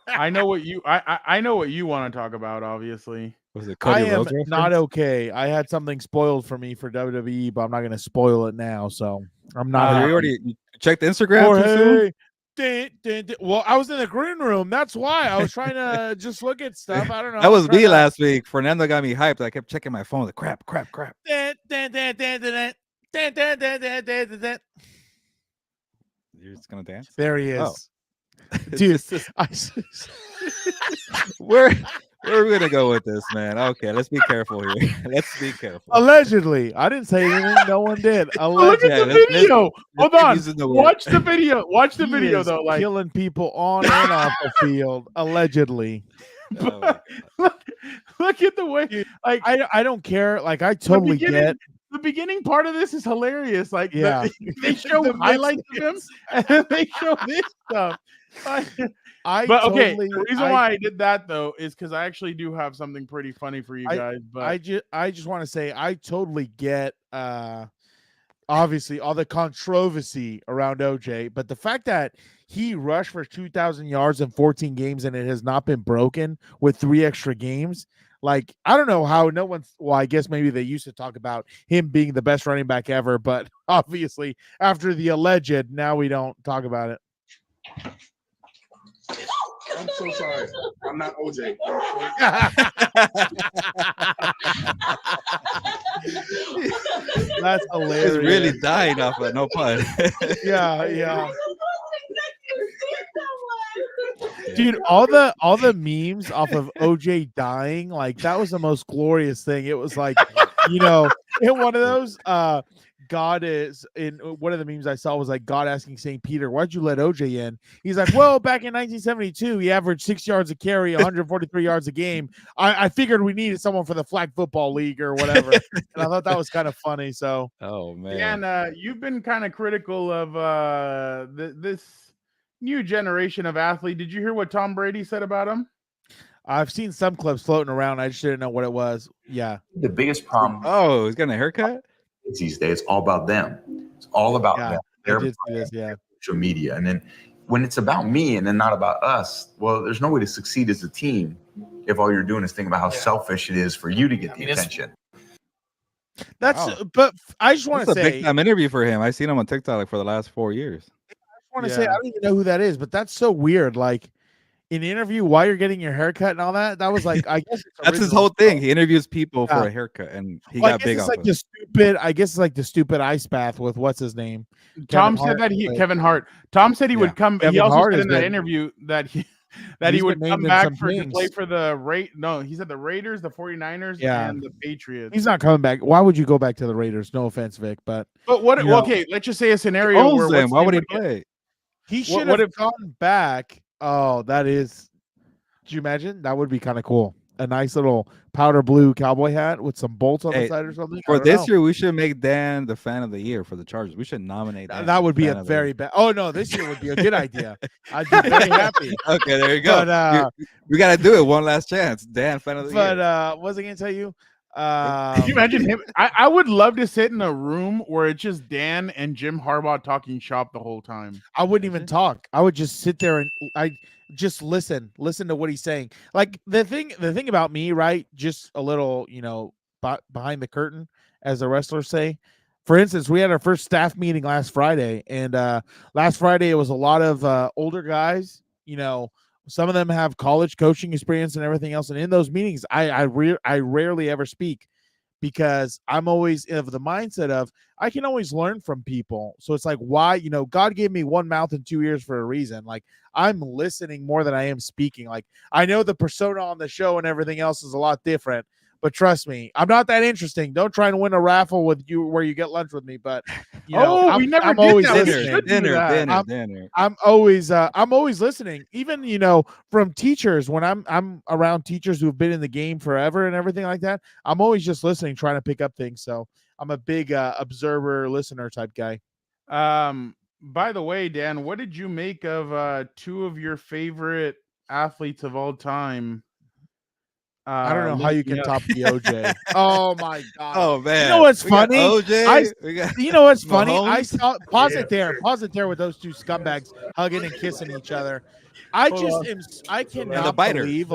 I know what you I know what you want to talk about, obviously. Was it I Cody am Rhodes reference? not okay. I had something spoiled for me for WWE, but I'm not going to spoil it now. So I'm not. You already checked Instagram too soon? Well, I was in the green room. That's why I was trying to just look at stuff. I don't know. That was me last week. Fernando got me hyped. I kept checking my phone. Like crap. You're just gonna dance? There he is. Oh. Dude, where are we gonna go with this, man? Okay, let's be careful here. Let's be careful. Allegedly, I didn't say anything. No one did. Look at the video. Hold on. Watch the video. Watch the He video is though. Like killing people on and off the field. Allegedly. look at the way. Like I don't care. Like I totally get. The beginning part of this is hilarious. Like Yeah. they show highlights of him and then they show this stuff. The reason why I did that though is because I actually do have something pretty funny for you guys. But I just want to say I totally get obviously all the controversy around OJ, but the fact that he rushed for 2,000 yards in 14 games and it has not been broken with 3 extra games. Like, I don't know how no one's, well, I guess maybe they used to talk about him being the best running back ever, but obviously after the alleged, now we don't talk about it. I'm so sorry. I'm not OJ. That's hilarious. He's really dying off it, no pun. Yeah. Dude, all the memes off of OJ dying, like that was the most glorious thing. It was like, in one of those, God is in one of the memes I saw was like God asking St. Peter, why'd you let OJ in? He's like, well, back in 1972, he averaged 6 yards a carry, 143 yards a game. I figured we needed someone for the flag football league or whatever. And I thought that was kind of funny. So, oh man, and you've been kind of critical of this new generation of athlete. Did you hear what Tom Brady said about him? I've seen some clips floating around. I just didn't know what it was. Yeah. The biggest problem. Oh, he's getting a haircut? These days, it's all about them. It's all about them. I did see this, yeah. Social media. And then when it's about me and then not about us, well, there's no way to succeed as a team if all you're doing is thinking about how selfish it is for you to get the attention. That's but I just want to say a big time interview for him. I've seen him on TikTok like for the last 4 years. I want to say I don't even know who that is, but that's so weird. Like in the interview while you're getting your haircut and all that, that was like I guess that's his whole thing. He interviews people for a haircut, and he got big on it. I guess it's like the stupid ice bath with what's his name. Tom said that Kevin Hart. Tom said he would come. He also said in that interview that he would come back to play for the No, he said the Raiders, the 49ers, and the Patriots. He's not coming back. Why would you go back to the Raiders? No offense, Vic, but what? Okay, let's just say a scenario where why would he play? He should have gone back. Oh, that is. Could you imagine? That would be kind of cool. A nice little powder blue cowboy hat with some bolts on the side or something. For this year, we should make Dan the fan of the year for the Chargers. We should nominate Dan. That would be a very bad. Oh no, this year would be a good idea. I'd be very happy. Okay, there you go. But, we got to do it one last chance. Dan, fan of the year. But what was I going to tell you? Can you imagine him? I would love to sit in a room where it's just Dan and Jim Harbaugh talking shop the whole time. I wouldn't even talk. I would just sit there and I just listen to what he's saying. Like the thing about me, right? Just a little, behind the curtain, as the wrestlers say. For instance, we had our first staff meeting last Friday, and last Friday it was a lot of older guys. Some of them have college coaching experience and everything else. And in those meetings, I rarely ever speak because I'm always of the mindset of I can always learn from people. So it's like, why, God gave me one mouth and 2 ears for a reason. Like I'm listening more than I am speaking. Like I know the persona on the show and everything else is a lot different, But trust me, I'm not that interesting. Don't try and win a raffle with you where you get lunch with me. But we never I'm did always that. We listening. should do that. Dinner. I'm always listening. Even from teachers, when I'm around teachers who've been in the game forever and everything like that, I'm always just listening, trying to pick up things. So I'm a big observer, listener type guy. By the way, Dan, what did you make of two of your favorite athletes of all time? I don't know how you can top the OJ. Oh my god! Oh man! You know what's funny? OJ. You know what's funny? Mahomes. I saw pause it there with those two scumbags hugging and kissing each other. I cannot believe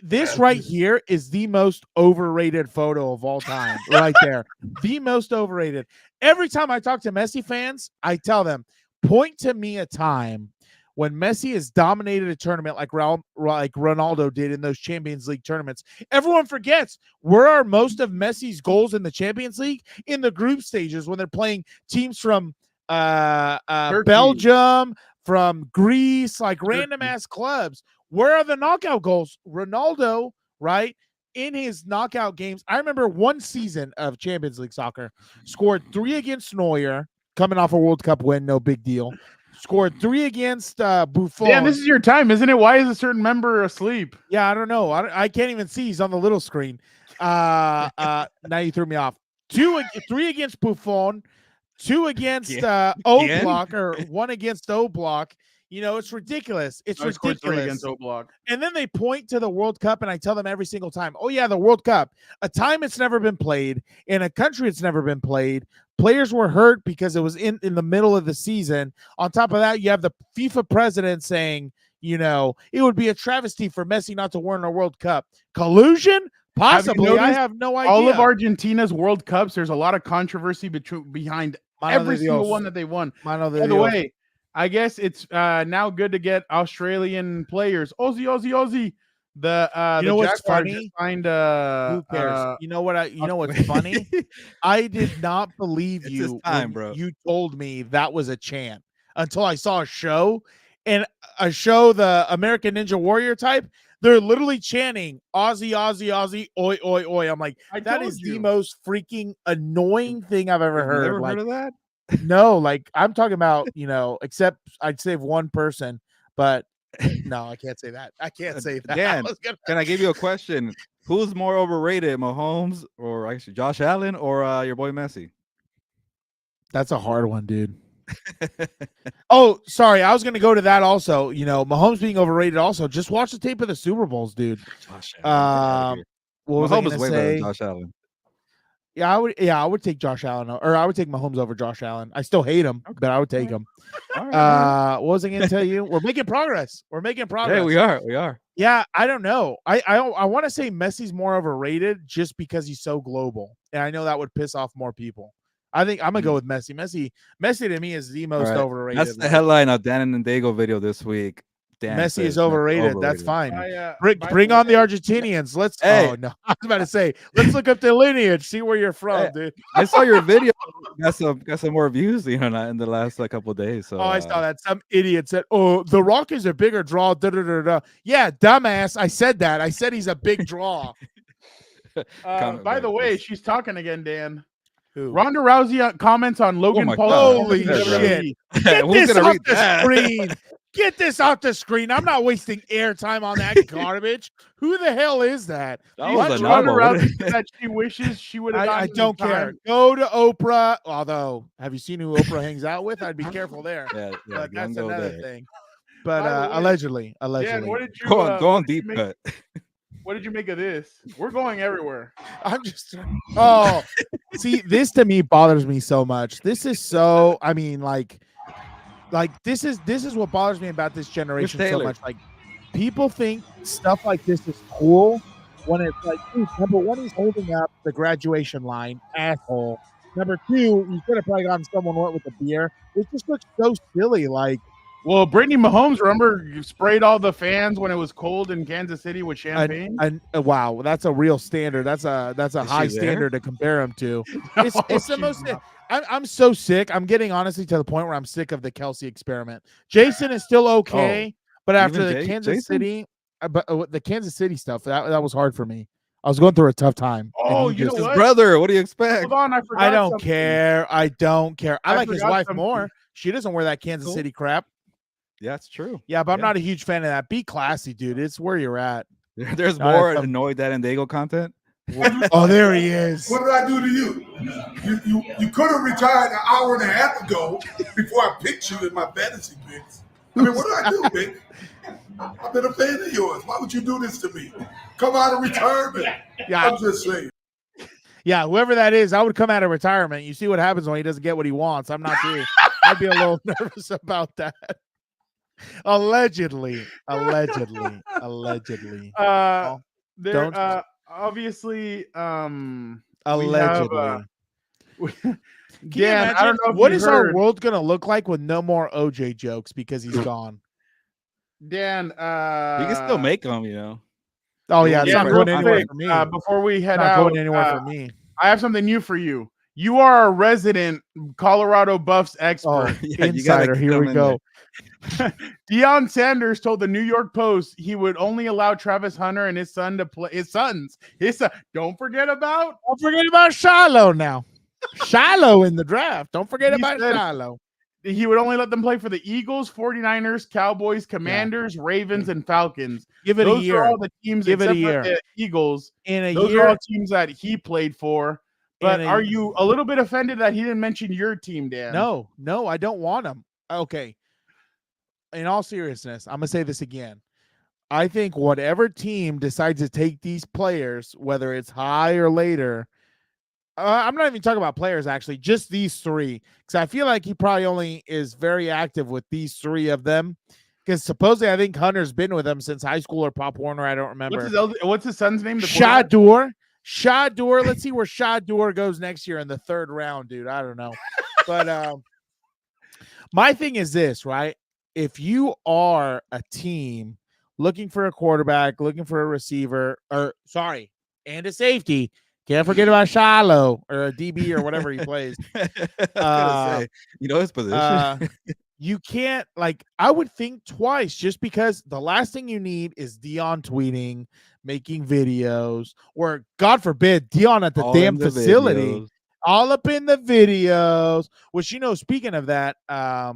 this right here is the most overrated photo of all time. Right there, the most overrated. Every time I talk to Messi fans, I tell them, point to me a time when Messi has dominated a tournament like Ronaldo did in those Champions League tournaments. Everyone forgets, where are most of Messi's goals in the Champions League? In the group stages when they're playing teams from Belgium, from Greece, like random ass clubs. Where are the knockout goals? Ronaldo, right? In his knockout games, I remember one season of Champions League soccer, scored 3 against Neuer, coming off a World Cup win, no big deal. Scored 3 against Buffon. Dan, this is your time, isn't it? Why is a certain member asleep? Yeah, I don't know. I can't even see. He's on the little screen. Now you threw me off. 3 against Buffon, 2 against Oblak, or 1 against Oblak. It's ridiculous. It's ridiculous. 3 against Oblak. And then they point to the World Cup, and I tell them every single time, oh, yeah, the World Cup, a time it's never been played, in a country it's never been played. Players were hurt because it was in the middle of the season. On top of that, you have the FIFA president saying, it would be a travesty for Messi not to win a World Cup. Collusion? Possibly. I have no idea. All of Argentina's World Cups, there's a lot of controversy behind every single one that they won. By the way, I guess it's now good to get Australian players. Aussie. The what's Jaguars funny? Find, who cares? You know what's funny? I did not believe you bro. You told me that was a chant until I saw a show, the American Ninja Warrior type. They're literally chanting Aussie, oi, oi, oi. I'm like, that is the most freaking annoying thing I've ever heard. Never heard of that? No, I'm talking about, except I'd save one person, but no, I can't say that. I can't say that. Dan, can I give you a question? Who's more overrated, Mahomes or actually Josh Allen or your boy Messi? That's a hard one, dude. Oh, sorry. I was going to go to that also. Mahomes being overrated also. Just watch the tape of the Super Bowls, dude. Josh Allen. What was I Mahomes is way better than Josh Allen. Yeah, I would take Josh Allen, or I would take Mahomes over Josh Allen. I still hate him, but I would take him. What was I going to tell you? We're making progress. Yeah, we are. Yeah, I don't know. I want to say Messi's more overrated just because he's so global, and I know that would piss off more people. I think I'm gonna go with Messi. Messi to me is the most overrated. That's the headline of Dan and Dago video this week. Messi is overrated. That's fine. Bring on the Argentinians. Let's. Oh no, I was about to say, let's look up the lineage, see where you're from, dude. I saw your video. Got some more views, in the last couple of days. So I saw that. Some idiot said, "Oh, The Rock is a bigger draw." Yeah, dumbass. I said that. I said he's a big draw. By the way, she's talking again, Dan. Who? Ronda Rousey comments on Logan Paul. Holy shit! Get this off the screen. Get this off the screen. I'm not wasting airtime on that garbage. Who the hell is that? Ronda Rousey that she wishes she would have. I don't care. Go to Oprah. Although, have you seen who Oprah hangs out with? I'd be careful there. Yeah, but that's another thing. But allegedly. Dan, what did you go on deep cut? What did you make of this? We're going everywhere. I'm just see, this to me bothers me so much. This is so, I mean, like this is what bothers me about this generation so much. Like, people think stuff like this is cool when it's like, dude, number one, he's holding up the graduation line, asshole. Number two, you could have probably gotten someone with a beer. It just looks so silly. Like, well, Brittany Mahomes, remember, you sprayed all the fans when it was cold in Kansas City with champagne. Wow, that's a real standard. That's a high standard to compare him to. It's the most. I'm so sick. I'm getting honestly to the point where I'm sick of the Kelsey experiment. Jason is still okay, but after the Kansas City stuff, that was hard for me. I was going through a tough time. and Oh, he you know just- what? Brother, what do you expect? Hold on, I forgot. I don't something. care. I don't care. I I like his forgot wife something. more. She doesn't wear that Kansas Cool. City crap. Yeah, it's true. Yeah, but I'm not a huge fan of that. Be classy, dude. It's where you're at. There's I more have some- annoyed that and Dago content. Oh, there he is. What did I do to you? You could have retired an hour and a half ago before I picked you in my fantasy picks. I mean, what did I do, Vic? I've been a fan of yours. Why would you do this to me? Come out of retirement. Yeah, I'm just saying. yeah. Whoever that is, I would come out of retirement. You see what happens when he doesn't get what he wants. I'm not too. I'd be a little nervous about that. Allegedly. There, Don't- obviously, Allegedly. we- Can you Dan, I don't imagine know if what you is our heard. world gonna look like with no more OJ jokes because he's gone? Dan, You can still make them, you know. Oh yeah, it's yeah, not real going anywhere quick, for me. before we head Not out, going anywhere for me. I have something new for you. You are a resident Colorado Buffs expert. Oh, Yeah, you gotta insider. get Here them we in go. Deion Sanders told the New York Post he would only allow Travis Hunter and his son to play. His son. Don't forget about. Don't forget about Shiloh now. Shiloh in the draft. Don't forget He about said- Shiloh. He would only let them play for the Eagles, 49ers, Cowboys, Commanders, Ravens, and Falcons. Give it Those a year. are all the teams Give it a except for year. the Eagles. In a Those are year. all teams that he played for. But In a- are you a little bit offended that he didn't mention your team, Dan? No, I don't want him. Okay. In all seriousness, I'm gonna say this again. I think whatever team decides to take these players, whether it's high or later, I'm not even talking about players actually, just these three, because I feel like he probably only is very active with these three of them. Because supposedly, I think Hunter's been with them since high school or Pop Warner. I don't remember. What's his son's name? The quarterback? Shador. Let's see where Shador goes next year in the 3rd round, dude. I don't know. But my thing is this, right? If you are a team looking for a quarterback, looking for a receiver, and a safety, can't forget about Shiloh or a DB or whatever he plays. I was gonna say, you know his position. You can't, I would think twice, just because the last thing you need is Deion tweeting, making videos, or God forbid, Deion at the All damn in the facility, videos. all up in the videos. Which, speaking of that, I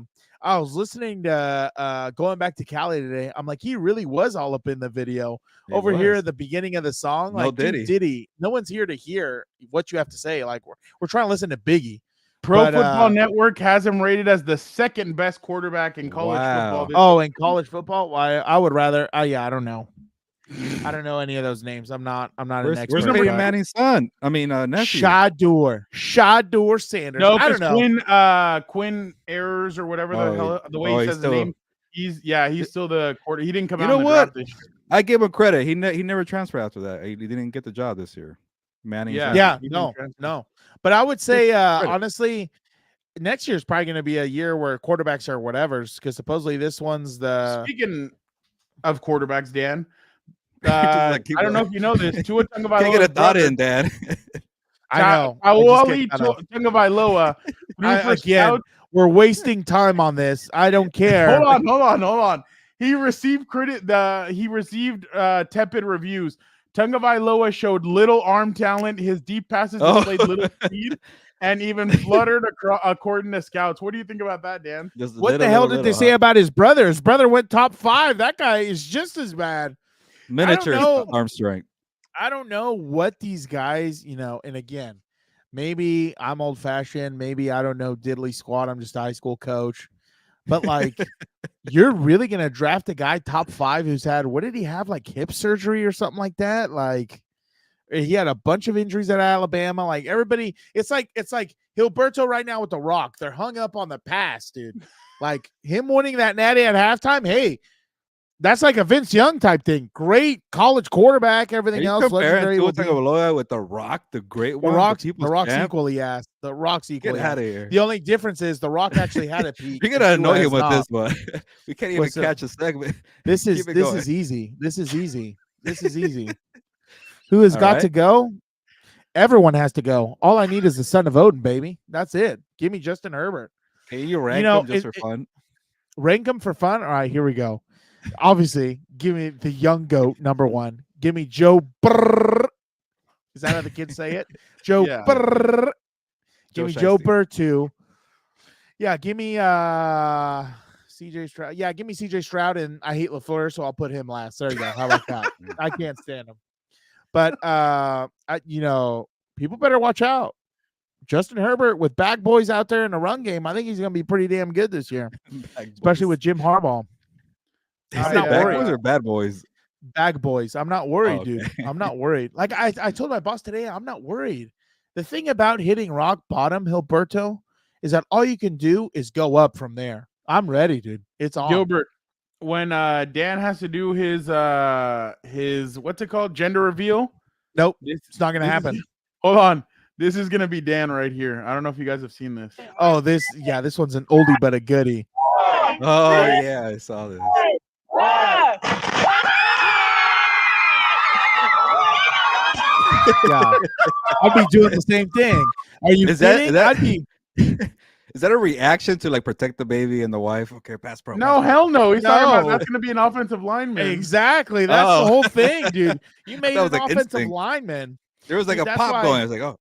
was listening to going back to Cali today. I'm like, he really was all up in the video He over here was. at the beginning of the song. No Like, dude, Diddy. Diddy. No one's here to hear what you have to say. Like, we're trying to listen to Biggie. Pro But, Football Network has him rated as the 2nd best quarterback in college Wow. football. this Oh, year. in college football, why I would rather. Yeah, I don't know. I don't know any of those names. I'm not an Where's expert. Peyton but- Manning's son? I mean, nephew. Shador Sanders. No, I don't because know. Quinn Ayers or whatever Oh, the hell the way he he's says the still- name. He's still the quarter. He didn't come You out know in the what? draft this year. I give him credit. He never transferred after that. He didn't get the job this year. Manning. Yeah. Yeah, he didn't no, transfer. no. But I would say, Credit. honestly, next year is probably going to be a year where quarterbacks are whatever's, because supposedly this one's the. Speaking of quarterbacks, Dan, keep I don't know going. if you know this. Tua Tagovailoa's Can't get a thought brother, in, Dad. I know. Awali Tagovailoa threw for Again, scouts. we're wasting time on this. I don't care. Hold on. He received tepid reviews. Tagovailoa showed little arm talent. His deep passes displayed little speed, and even fluttered according to scouts. What do you think about that, Dan? Just What the little, hell little, did they little, say huh? about his brother? His brother went top 5. That guy is just as bad. Miniature know. arm strength? I don't know what these guys, and again, maybe I'm old fashioned. Maybe I don't know diddly squat. I'm just a high school coach. But you're really going to draft a guy top 5 who's had, what did he have? Like hip surgery or something like that? Like he had a bunch of injuries at Alabama. Like everybody, it's like Gilberto right now with the Rock. They're hung up on the past, dude. Like him winning that natty at halftime. Hey, that's like a Vince Young type thing. Great college quarterback. Everything else legendary. Tua Tagovailoa with the Rock, the great The one. Rock's champ? equally ass. The Rock's equally Get out ass. of here. The only difference is the Rock actually had a peak. You're gonna and annoy Tua him with has this one. We can't even What's up? catch a segment. This is Keep it this going. is easy. This is easy. This is easy. Who has All got right. to go? Everyone has to go. All I need is the son of Odin, baby. That's it. Give me Justin Herbert. Can you rank know, them just it- for fun? Rank them for fun. All right, here we go. Obviously, give me the young goat number 1. Give me Joe Is that how the kids say it? Joe. Yeah. Burr. Give me Joe Shiesty. Burr 2. Yeah, give me CJ Stroud. Yeah, give me CJ Stroud, and I hate LaFleur, so I'll put him last. There you go. How about that? I can't stand him. But people better watch out. Justin Herbert with bag boys out there in the run game, I think he's going to be pretty damn good this year, especially with Jim Harbaugh. Is I'm it not bad worried. boys or bad boys? Bag boys. I'm not worried, Oh, okay. dude. I'm not worried. Like I told my boss today, I'm not worried. The thing about hitting rock bottom, Gilberto, is that all you can do is go up from there. I'm ready, dude. It's on. Gilbert, when Dan has to do his what's it called, gender reveal? Nope, This, it's not going to this happen. hold on. This is gonna be Dan right here. I don't know if you guys have seen this. Oh, this one's an oldie but a goodie. Oh yeah, I saw this. Yeah, I'll be doing the same thing. Are you kidding? I'd be. Is that a reaction to like protect the baby and the wife? Okay, pass pro. No, pass pro. hell no. He's talking about No. that's gonna be an offensive lineman. Exactly. That's the whole thing, dude. You made That an was like offensive instinct. lineman. There was like Dude, a that's pop why- going. I was like, oh,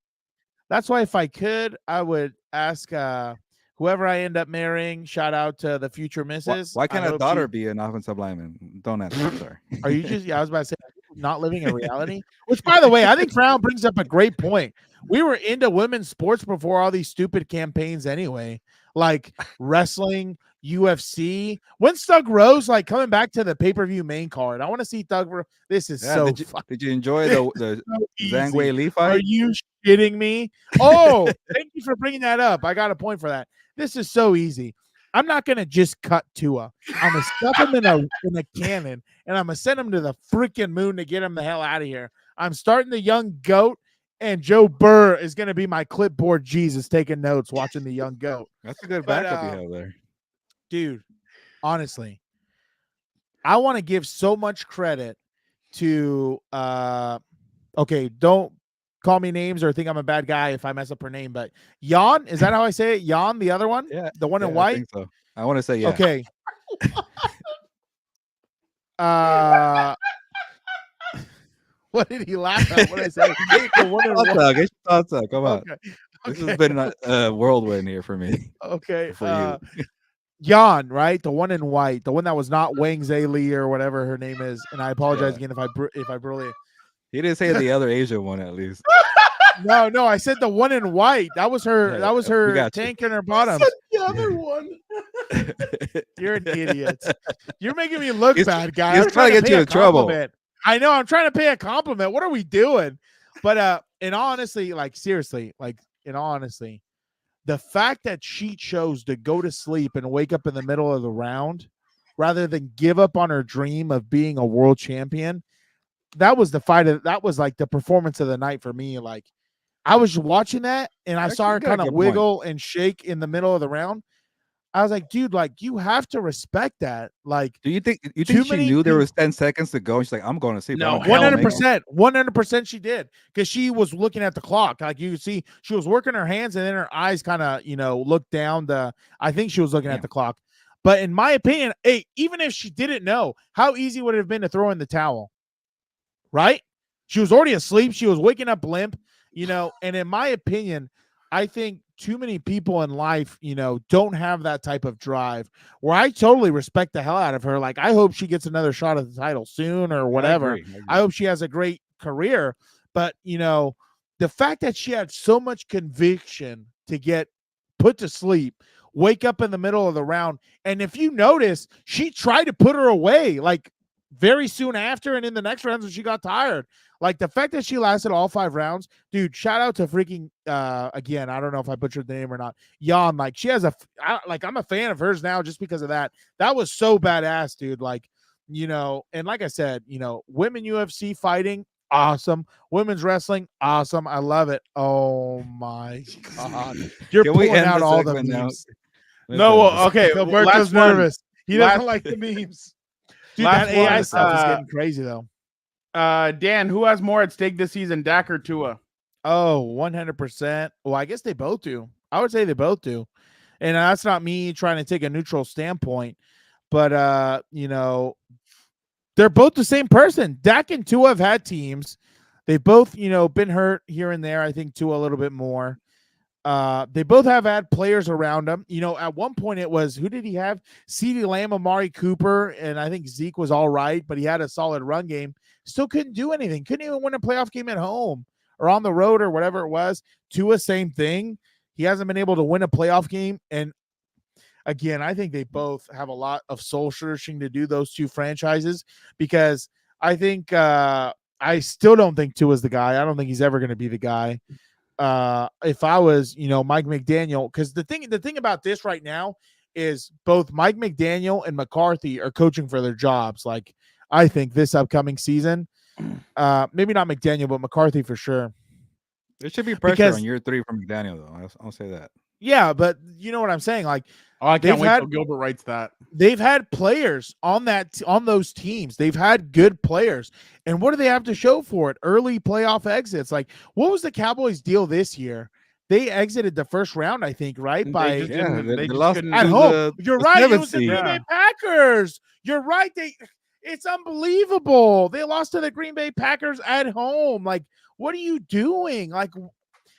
That's why if I could, I would ask whoever I end up marrying. Shout out to the future missus. why can't I a hope daughter she- be an offensive lineman? Don't answer. I'm sorry. Are you just? Yeah, I was about to say, not living in reality. Which, by the way, I think Frown brings up a great point. We were into women's sports before all these stupid campaigns, anyway. Like wrestling, UFC. When's Thug Rose like coming back to the pay-per-view main card? I want to see Thug. This is Yeah, so. did you enjoy the easy. Zhang Wei Li Are fight? you shitting me? Oh, thank you for bringing that up. I got a point for that. This is so easy. I'm not gonna just cut Tua. I'm gonna stuff him in a cannon, and I'm gonna send him to the freaking moon to get him the hell out of here. I'm starting the young goat, and Joe Burr is gonna be my clipboard Jesus taking notes, watching the young goat. That's a good But, backup you have there. Dude, honestly, I want to give so much credit to okay, don't call me names or think I'm a bad guy if I mess up her name, but Jan, is that how I say it? Jan, the other one? Yeah, The one in I white? think so. I want to say yeah. Okay. What did he laugh at? What did I say? The one in Thoughts white. up, get your thoughts up. Come on. Okay. This Okay. has been a whirlwind here for me. Okay. For you. Jan, right? The one in white, the one that was not Wang Zayli or whatever her name is. And I apologize again if I brilliant. He didn't say the other Asian one at least. No, I said the one in white. That was her. Yeah, that was we her got you. tank in her bottoms. The other one. You're an idiot. You're making me look He's- bad, guy. he's I'm trying to get pay you a in trouble. compliment. I know. I'm trying to pay a compliment. What are we doing? But in all honesty, like seriously, like in all honesty, the fact that she chose to go to sleep and wake up in the middle of the round rather than give up on her dream of being a world champion, that was the fight of that was like the performance of the night for me. Like I was watching that and I saw Actually, her you got a kind of good point. wiggle and shake in the middle of the round. I was like, dude, like you have to respect that. Like Do you think Too she many knew there peop- was 10 seconds to go? And she's like, I'm going to sleep. No, I don't care. hell no. 100%, 100% she did because she was looking at the clock. Like you could see, she was working her hands and then her eyes kind of, looked down. I think she was looking at Damn. the clock. But in my opinion, hey, even if she didn't know, how easy would it have been to throw in the towel? Right? She was already asleep. She was waking up limp, and in my opinion, I think too many people in life, don't have that type of drive where I totally respect the hell out of her. Like, I hope she gets another shot at the title soon or whatever. I agree. I hope she has a great career. But, the fact that she had so much conviction to get put to sleep, wake up in the middle of the round. And if you notice, she tried to put her away like very soon after. And in the next rounds when she got tired, like the fact that she lasted all 5 rounds, dude, shout out to freaking, again, I don't know if I butchered the name or not. Jan, like she has I'm a fan of hers now just because of that. That was so badass, dude. Like, and like I said, women UFC fighting, awesome. Women's wrestling, awesome. I love it. Oh my God. You're Can we pulling end out the all the segment now? memes. No, well, okay. Gilberto's last one. nervous. He doesn't Last- like the memes. Dude, Last that AI one, stuff is getting crazy though. Dan, who has more at stake this season, Dak or Tua? Oh, 100%. Well, I guess they both do. I would say they both do. And that's not me trying to take a neutral standpoint, but they're both the same person. Dak and Tua have had teams They've both, been hurt here and there. I think Tua a little bit more. They both have had players around them. At one point it was, who did he have? CeeDee Lamb, Amari Cooper, and I think Zeke was all right, but he had a solid run game. Still couldn't do anything. Couldn't even win a playoff game at home or on the road or whatever it was. Tua, same thing. He hasn't been able to win a playoff game. And again, I think they both have a lot of soul searching to do, those two franchises, because I think I still don't think Tua's the guy. I don't think he's ever going to be the guy. If I was, Mike McDaniel, because the thing about this right now is both Mike McDaniel and McCarthy are coaching for their jobs. Like, I think this upcoming season, maybe not McDaniel, but McCarthy for sure. There should be pressure on year 3 from McDaniel, though. I'll say that. Yeah, but you know what I'm saying? Like, I can't wait till Gilbert writes that. They've had players on those teams. They've had good players. And what do they have to show for it? Early playoff exits. Like, what was the Cowboys' deal this year? They exited the first round, I think, right? They lost at home. You're right. It was the Green Bay Packers. You're right. It's unbelievable. They lost to the Green Bay Packers at home. Like, what are you doing? Like,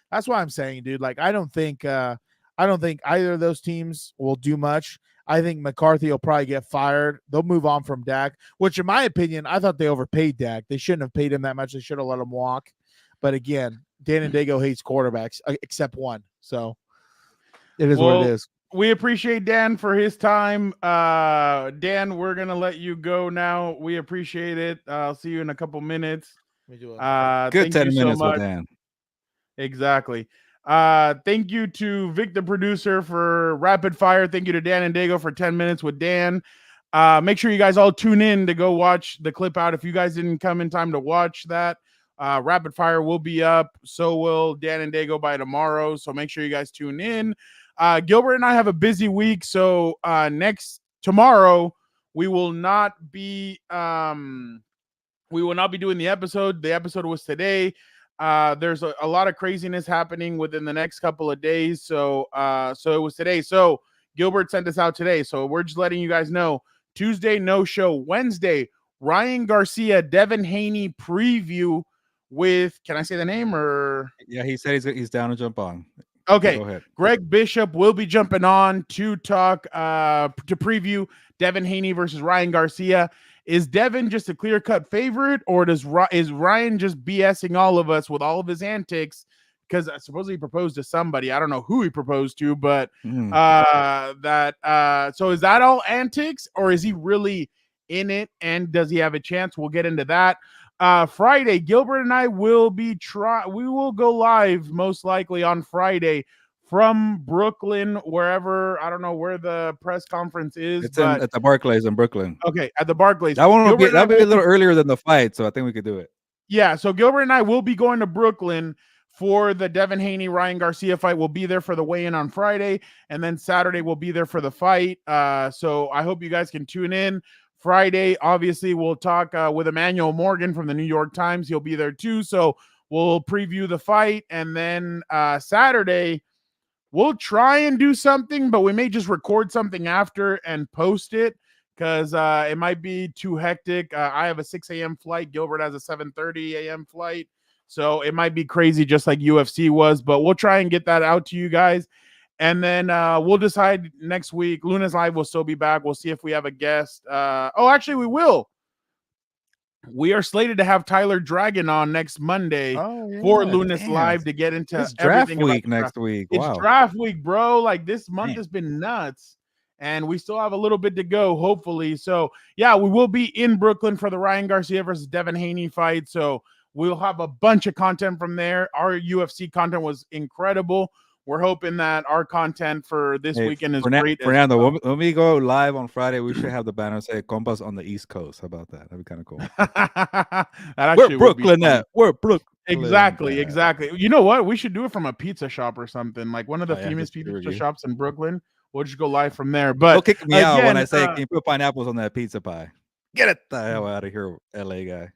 that's what I'm saying, dude. Like, I don't think either of those teams will do much. I think McCarthy will probably get fired. They'll move on from Dak, which in my opinion, I thought they overpaid Dak. They shouldn't have paid him that much. They should have let him walk. But again, Dan and Dago hates quarterbacks except one. So it is what it is. We appreciate Dan for his time. Dan, we're going to let you go now. We appreciate it. I'll see you in a couple minutes. Good 10 minutes with Dan. Exactly. Thank you to Vic, the producer, for rapid fire. Thank you to Dan and Dago for 10 minutes with Dan. Make sure you guys all tune in to go watch the clip out. If you guys didn't come in time to watch that, rapid fire will be up. So will Dan and Dago by tomorrow. So make sure you guys tune in. Gilbert and I have a busy week. So tomorrow we will not be doing the episode. The episode was today. There's a lot of craziness happening within the next couple of days. So it was today. So Gilbert sent us out today. So we're just letting you guys know. Tuesday, no show. Wednesday, Ryan Garcia, Devin Haney preview with, can I say the name or? Yeah, he said he's down to jump on. Okay. Go ahead. Greg Bishop will be jumping on to talk, to preview Devin Haney versus Ryan Garcia. Is Devin just a clear-cut favorite, or is Ryan just BSing all of us with all of his antics? Because supposedly he proposed to somebody. I don't know who he proposed to, but so is that all antics, or is he really in it, and does he have a chance? We'll get into that. Friday, Gilbert and I will we will go live most likely on Friday from Brooklyn, wherever. I don't know where the press conference is. It's at the Barclays in Brooklyn. Okay, at the Barclays. That'll be a little earlier than the fight, so I think we could do it. Yeah, so Gilbert and I will be going to Brooklyn for the Devin Haney Ryan Garcia fight. We'll be there for the weigh-in on Friday, and then Saturday we'll be there for the fight. So I hope you guys can tune in. Friday, obviously, we'll talk with Emmanuel Morgan from the New York Times. He'll be there too, so we'll preview the fight. And then Saturday, we'll try and do something, but we may just record something after and post it because it might be too hectic. I have a 6 a.m. flight. Gilbert has a 7:30 a.m. flight. So it might be crazy just like UFC was, but we'll try and get that out to you guys. And then we'll decide next week. Luna's Live will still be back. We'll see if we have a guest. Actually, we will. We are slated to have Tyler Dragon on next Monday for Luna's Live to get into draft week next week. It's draft week, bro. Like this month has been nuts. And we still have a little bit to go, hopefully. So, yeah, we will be in Brooklyn for the Ryan Garcia versus Devin Haney fight. So we'll have a bunch of content from there. Our UFC content was incredible. We're hoping that our content for this weekend is great. Fernando, when we go live on Friday, we should have the banner say Compas on the East Coast. How about that? That'd be kind of cool. We're Brooklyn at. We're Brooklyn. Exactly. You know what? We should do it from a pizza shop or something. Like one of the famous pizza shops in Brooklyn. We'll just go live from there. But don't kick me out when I say, can you put pineapples on that pizza pie? Get it the hell out of here, LA guy.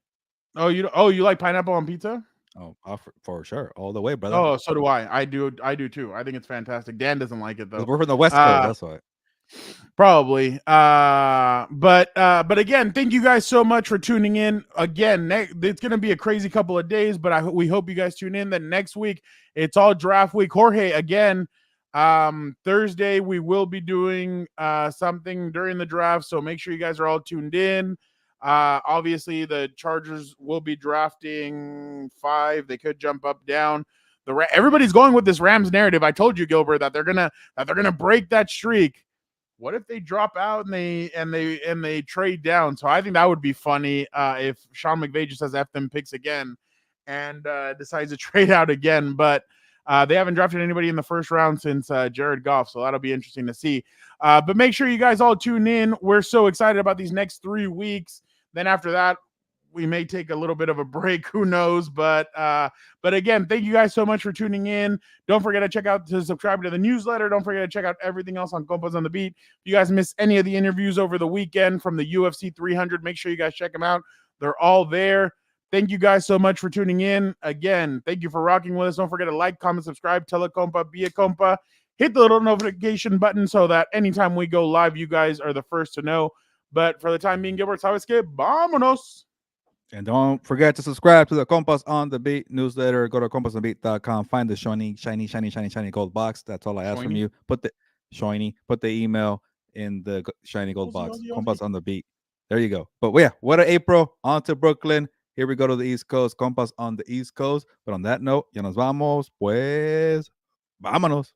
You like pineapple on pizza? Oh, for sure, all the way, brother. Oh, so do I. I do too. I think it's fantastic. Dan doesn't like it though. We're from the West Coast, that's why. Probably. But again, thank you guys so much for tuning in. Again, it's gonna be a crazy couple of days, but we hope you guys tune in. Then next week, it's all draft week. Jorge, again, Thursday we will be doing something during the draft, so make sure you guys are all tuned in. Obviously, the Chargers will be drafting 5. They could jump up, down. Everybody's going with this Rams narrative. I told you, Gilbert, that they're gonna break that streak. What if they drop out and they trade down? So I think that would be funny if Sean McVay just has F them picks again and decides to trade out again. But they haven't drafted anybody in the first round since Jared Goff, so that'll be interesting to see. But make sure you guys all tune in. We're so excited about these next 3 weeks. Then after that, we may take a little bit of a break. Who knows? But again, thank you guys so much for tuning in. Don't forget to subscribe to the newsletter. Don't forget to check out everything else on Compas on the Beat. If you guys missed any of the interviews over the weekend from the UFC 300, make sure you guys check them out. They're all there. Thank you guys so much for tuning in. Again, thank you for rocking with us. Don't forget to like, comment, subscribe, tell a compa, be a compa. Hit the little notification button so that anytime we go live, you guys are the first to know. But for the time being, Gilbert, ¿sabes qué? Vámonos. And don't forget to subscribe to the Compas on the Beat newsletter. Go to compasonthebeat.com. Find the shiny gold box. That's all I ask from you. Put the email in the shiny gold box. Compas on the Beat. There you go. But yeah, what a April. On to Brooklyn. Here we go to the East Coast. Compas on the East Coast. But on that note, ya nos vamos. Pues, vámonos.